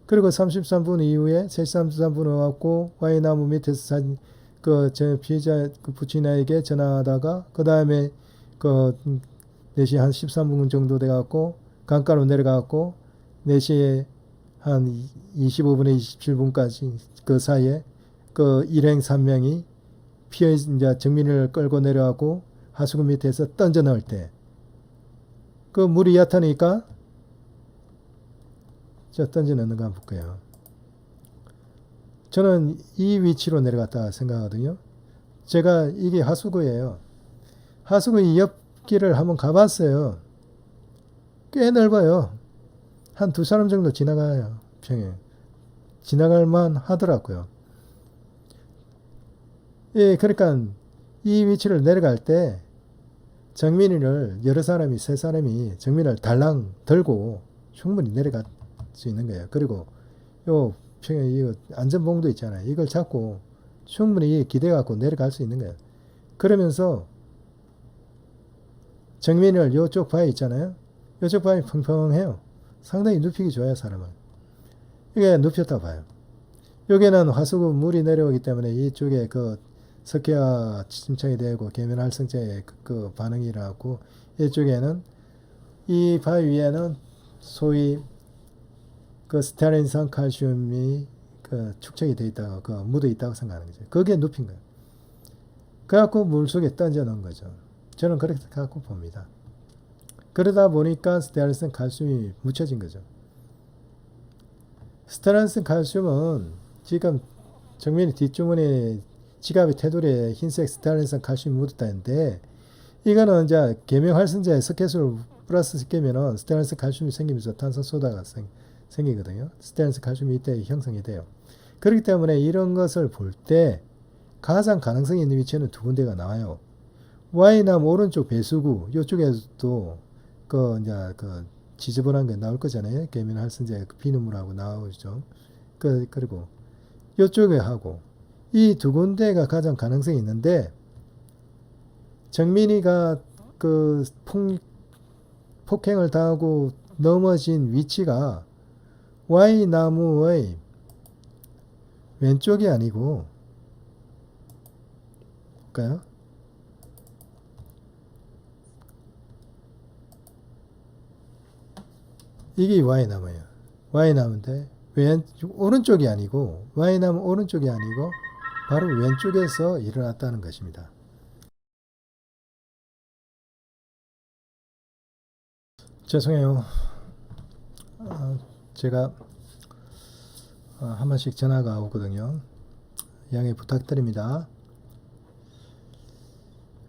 그리고 33분 이후에 3시 33분에 왔고 와이나무 밑에서 저 피해자 부친에게 전화하다가 그 다음에 4시 한 13분 정도 돼갖고 강가로 내려가갖고 4시에 한 25분에 27분까지 그 사이에 그 일행 3명이 피해자 정민이를 끌고 내려가고 하수구 밑에서 던져 넣을 때 그 물이 얕으니까 저 던져 넣는 거 한번 볼게요. 저는 이 위치로 내려갔다 생각하거든요. 제가 이게 하수구예요. 하수구 이 옆길을 한번 가봤어요. 꽤 넓어요. 한 2사람 정도 지나가요. 평에 지나갈만 하더라고요. 예, 그러니까 이 위치를 내려갈 때 정민이를 여러 사람이 3사람이 정민이를 달랑 들고 충분히 내려갈 수 있는 거예요. 그리고 요 평에 이거 안전봉도 있잖아요. 이걸 잡고 충분히 기대 갖고 내려갈 수 있는 거예요. 그러면서 정민이를 요쪽 바위 있잖아요. 요쪽 바위 평평해요. 상당히 눕히기 좋아요, 사람은. 이게 눕혔다 봐요. 여기는 하수구 물이 내려오기 때문에 이쪽에 그 석회화 침착이 되고 계면 활성제의 그 반응이 일어나고 이쪽에는 이 바위 위에는 소위 그 스테아린산 칼슘이 그 축적이 돼 있다고 그 묻어 있다고 생각하는 거죠. 거기에 눕힌 거예요. 그래갖고 물 속에 던져 넣은 거죠. 저는 그렇게 갖고 봅니다. 그러다 보니까 스테아린산 칼슘이 묻혀진 거죠. 스테아린산 칼슘은 지금 정면이 뒷주머니에 지갑의 테두리에 흰색 스테아린산 칼슘이 묻었다는데 이거는 이제 계명 활성제에 석회수를 플러스 시키면은 스테아린산 칼슘이 생기면서 탄산소다가 생기거든요. 스테아린산 칼슘이 이때 형성이 돼요. 그렇기 때문에 이런 것을 볼 때 가장 가능성이 있는 위치에는 두 군데가 나와요. Y남 오른쪽 배수구 이쪽에도 그 이제 그 지저분한 게 나올 거잖아요. 계면 활성제 그 비눗물하고 나오죠. 그리고 이쪽에 하고 이 두 군데가 가장 가능성이 있는데 정민이가 그 폭행을 당하고 넘어진 위치가 Y나무의 왼쪽이 아니고 볼까요? 이게 Y나무예요. Y나무인데 오른쪽이 아니고 Y나무 오른쪽이 아니고 바로 왼쪽에서 일어났다는 것입니다. 죄송해요. 제가 한 번씩 전화가 오거든요. 양해 부탁드립니다.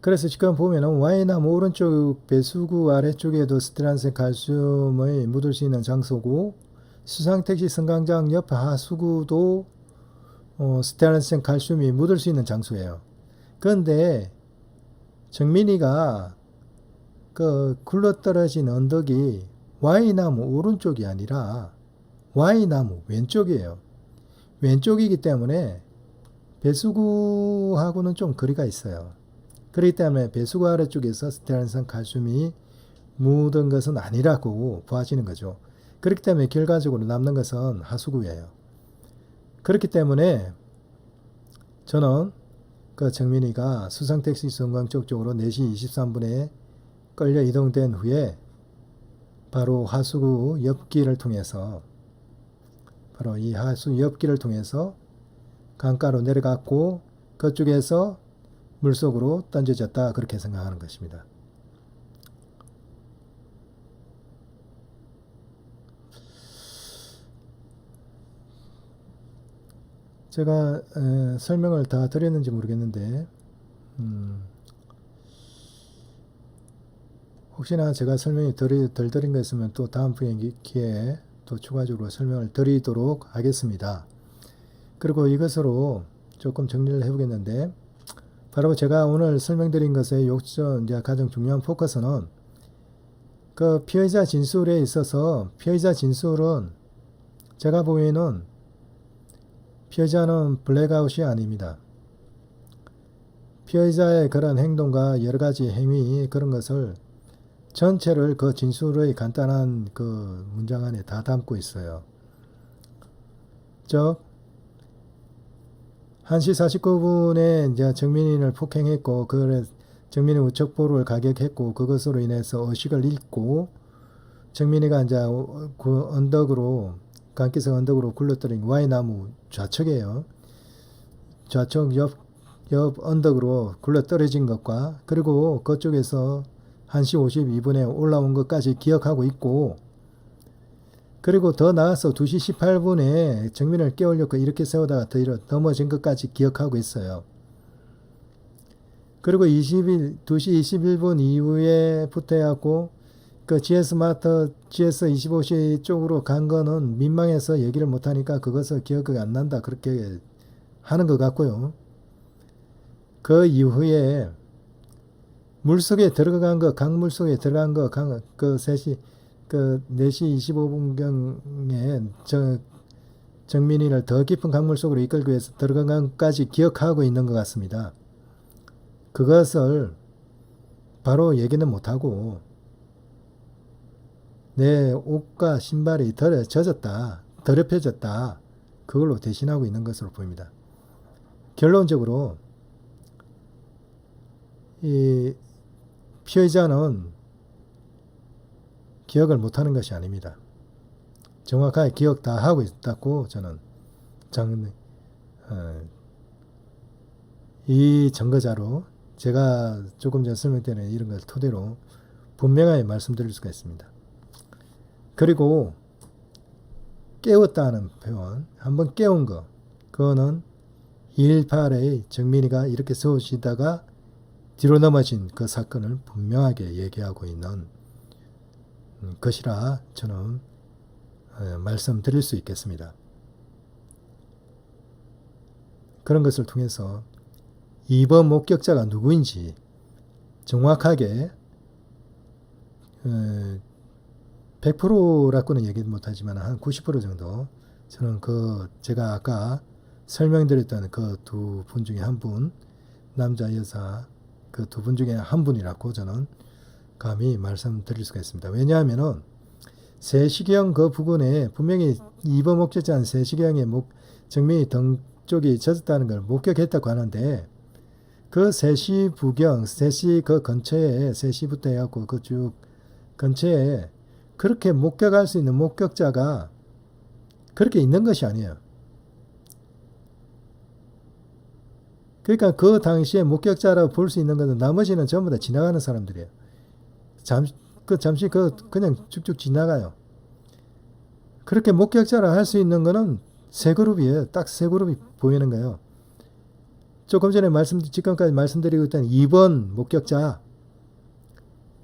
그래서 지금 보면은 Y나무 오른쪽 배수구 아래쪽에도 스테아린산 칼슘이 묻을 수 있는 장소고 수상택시 승강장 옆 하수구도 스테아린산 칼슘이 묻을 수 있는 장소예요. 그런데 정민이가 그 굴러떨어진 언덕이 Y나무 오른쪽이 아니라 Y나무 왼쪽이에요. 왼쪽이기 때문에 배수구하고는 좀 거리가 있어요. 그렇기 때문에 배수구 아래쪽에서 스테아린산 칼슘이 묻은 것은 아니라고 보아지는 거죠. 그렇기 때문에 결과적으로 남는 것은 하수구예요. 그렇기 때문에 저는 그 정민이가 수상택시 승강장 쪽으로 4시 23분에 끌려 이동된 후에 바로 하수구 옆길을 통해서 바로 이 하수 옆길을 통해서 강가로 내려갔고 그쪽에서 물속으로 던져졌다 그렇게 생각하는 것입니다. 제가 설명을 다 드렸는지 모르겠는데 혹시나 제가 설명이 덜 드린 거 있으면 또 다음 기회에 또 추가적으로 설명을 드리도록 하겠습니다. 그리고 이것으로 조금 정리를 해보겠는데 바로 제가 오늘 설명드린 것의 요점 이제 가장 중요한 포커스는 그 피의자 진술에 있어서 피의자 진술은 제가 보기에는 피의자는 블랙아웃이 아닙니다. 피의자의 그런 행동과 여러 가지 행위 그런 것을 전체를 그 진술의 간단한 그 문장 안에 다 담고 있어요. 즉 1시 49분에 이제 정민이를 폭행했고 그 정민이 우측보루를 가격했고 그것으로 인해서 의식을 잃고 정민이가 이제 그 언덕으로 강기석 언덕으로 굴러떨어진 Y나무 좌측이에요. 좌측 옆 언덕으로 굴러떨어진 것과 그리고 그쪽에서 1시 52분에 올라온 것까지 기억하고 있고 그리고 더 나아서 2시 18분에 정민을 깨우려고 이렇게 세우다가 넘어진 것까지 기억하고 있어요. 그리고 2시 21분 이후에부터 해갖고 그 GS25C 쪽으로 간 거는 민망해서 얘기를 못하니까 그것을 기억이 안 난다 그렇게 하는 것 같고요. 그 이후에 물속에 들어간 거, 강물 속에 들어간 거, 그 4시 25분경에 정민이를 더 깊은 강물 속으로 이끌기 위해서 들어간 것까지 기억하고 있는 것 같습니다. 그것을 바로 얘기는 못하고 내 옷과 신발이 젖었다, 더럽혀졌다 그걸로 대신하고 있는 것으로 보입니다. 결론적으로 이 피해자는 기억을 못하는 것이 아닙니다. 정확하게 기억 다 하고 있다고 저는 이 증거자로 제가 조금 전 설명드린 이런 걸 토대로 분명하게 말씀드릴 수가 있습니다. 그리고 깨웠다는 표현, 한번 깨운 거, 그거는 2.18의 정민이가 이렇게 세우시다가 뒤로 넘어진 그 사건을 분명하게 얘기하고 있는 것이라 저는 말씀드릴 수 있겠습니다. 그런 것을 통해서 2번 목격자가 누구인지 정확하게 100%라고는 얘기 못하지만 한 90% 정도 저는 제가 아까 설명드렸던 그 두 분 중에 한 분, 남자 여자 그 두 분 중에 한 분이라고 저는 감히 말씀드릴 수가 있습니다. 왜냐하면은 세시경 그 부근에 분명히 2번 목격자는 세시경의 정민이 등 쪽이 젖었다는 걸 목격했다고 하는데 그 세시 부경, 세시 그 근처에 세시부터 해갖고 그 쭉 근처에 그렇게 목격할 수 있는 목격자가 그렇게 있는 것이 아니에요. 그러니까 그 당시에 목격자라고 볼 수 있는 것은 나머지는 전부 다 지나가는 사람들이에요. 잠시 그냥 쭉쭉 지나가요. 그렇게 목격자라 할 수 있는 거는 세 그룹이에요. 딱 세 그룹이 보이는 거예요. 조금 전에 지금까지 말씀드리고 있던 2번 목격자,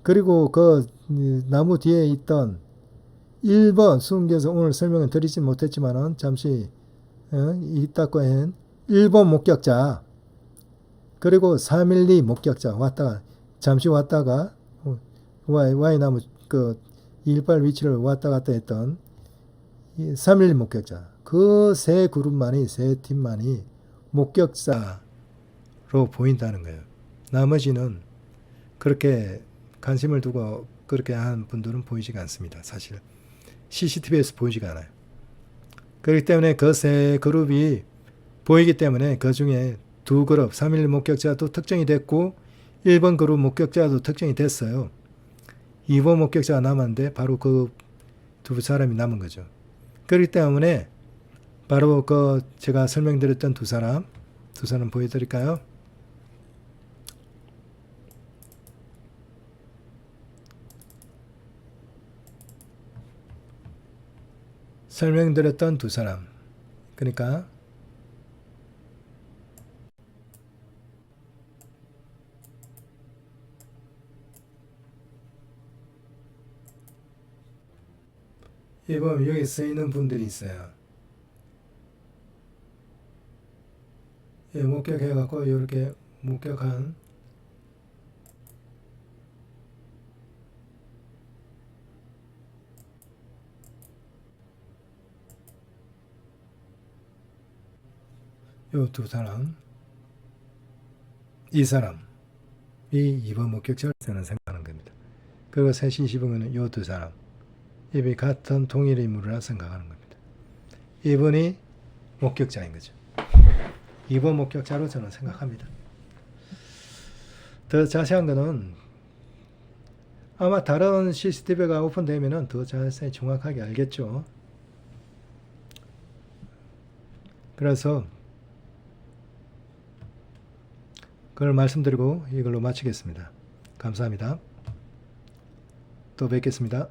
그리고 그 나무 뒤에 있던 1번 수은교에서 오늘 설명을 드리진 못했지만은 잠시 있다고 한 1번 목격자, 그리고 312 목격자 잠시 왔다가 Y나무 그 218 위치를 왔다 갔다 했던 312 목격자, 그 세 그룹만이, 세 팀만이 목격자로 보인다는 거예요. 나머지는 그렇게 관심을 두고 그렇게 한 분들은 보이지가 않습니다. 사실 CCTV에서 보이지가 않아요. 그렇기 때문에 그 세 그룹이 보이기 때문에 그 중에 두 그룹 3.11 목격자도 특정이 됐고 1번 그룹 목격자도 특정이 됐어요. 2번 목격자가 남았는데 바로 그 두 사람이 남은 거죠. 그렇기 때문에 바로 제가 설명드렸던 두 사람 보여드릴까요? 설명드렸던 두 사람, 그러니까 보면 여기 쓰이는 분들이 있어요. 목격해갖고 이렇게 목격한 요 두 사람, 이 사람이 2번 목격자를 저는 생각하는 겁니다. 그리고 3시 20분은 요 두 사람, 이분이 같은 동일 인물이라 생각하는 겁니다. 이분이 목격자인 거죠. 2번 목격자로 저는 생각합니다. 더 자세한 거는 아마 다른 CCTV가 오픈되면 더 자세히 정확하게 알겠죠. 그래서 그걸 말씀드리고 이걸로 마치겠습니다. 감사합니다. 또 뵙겠습니다.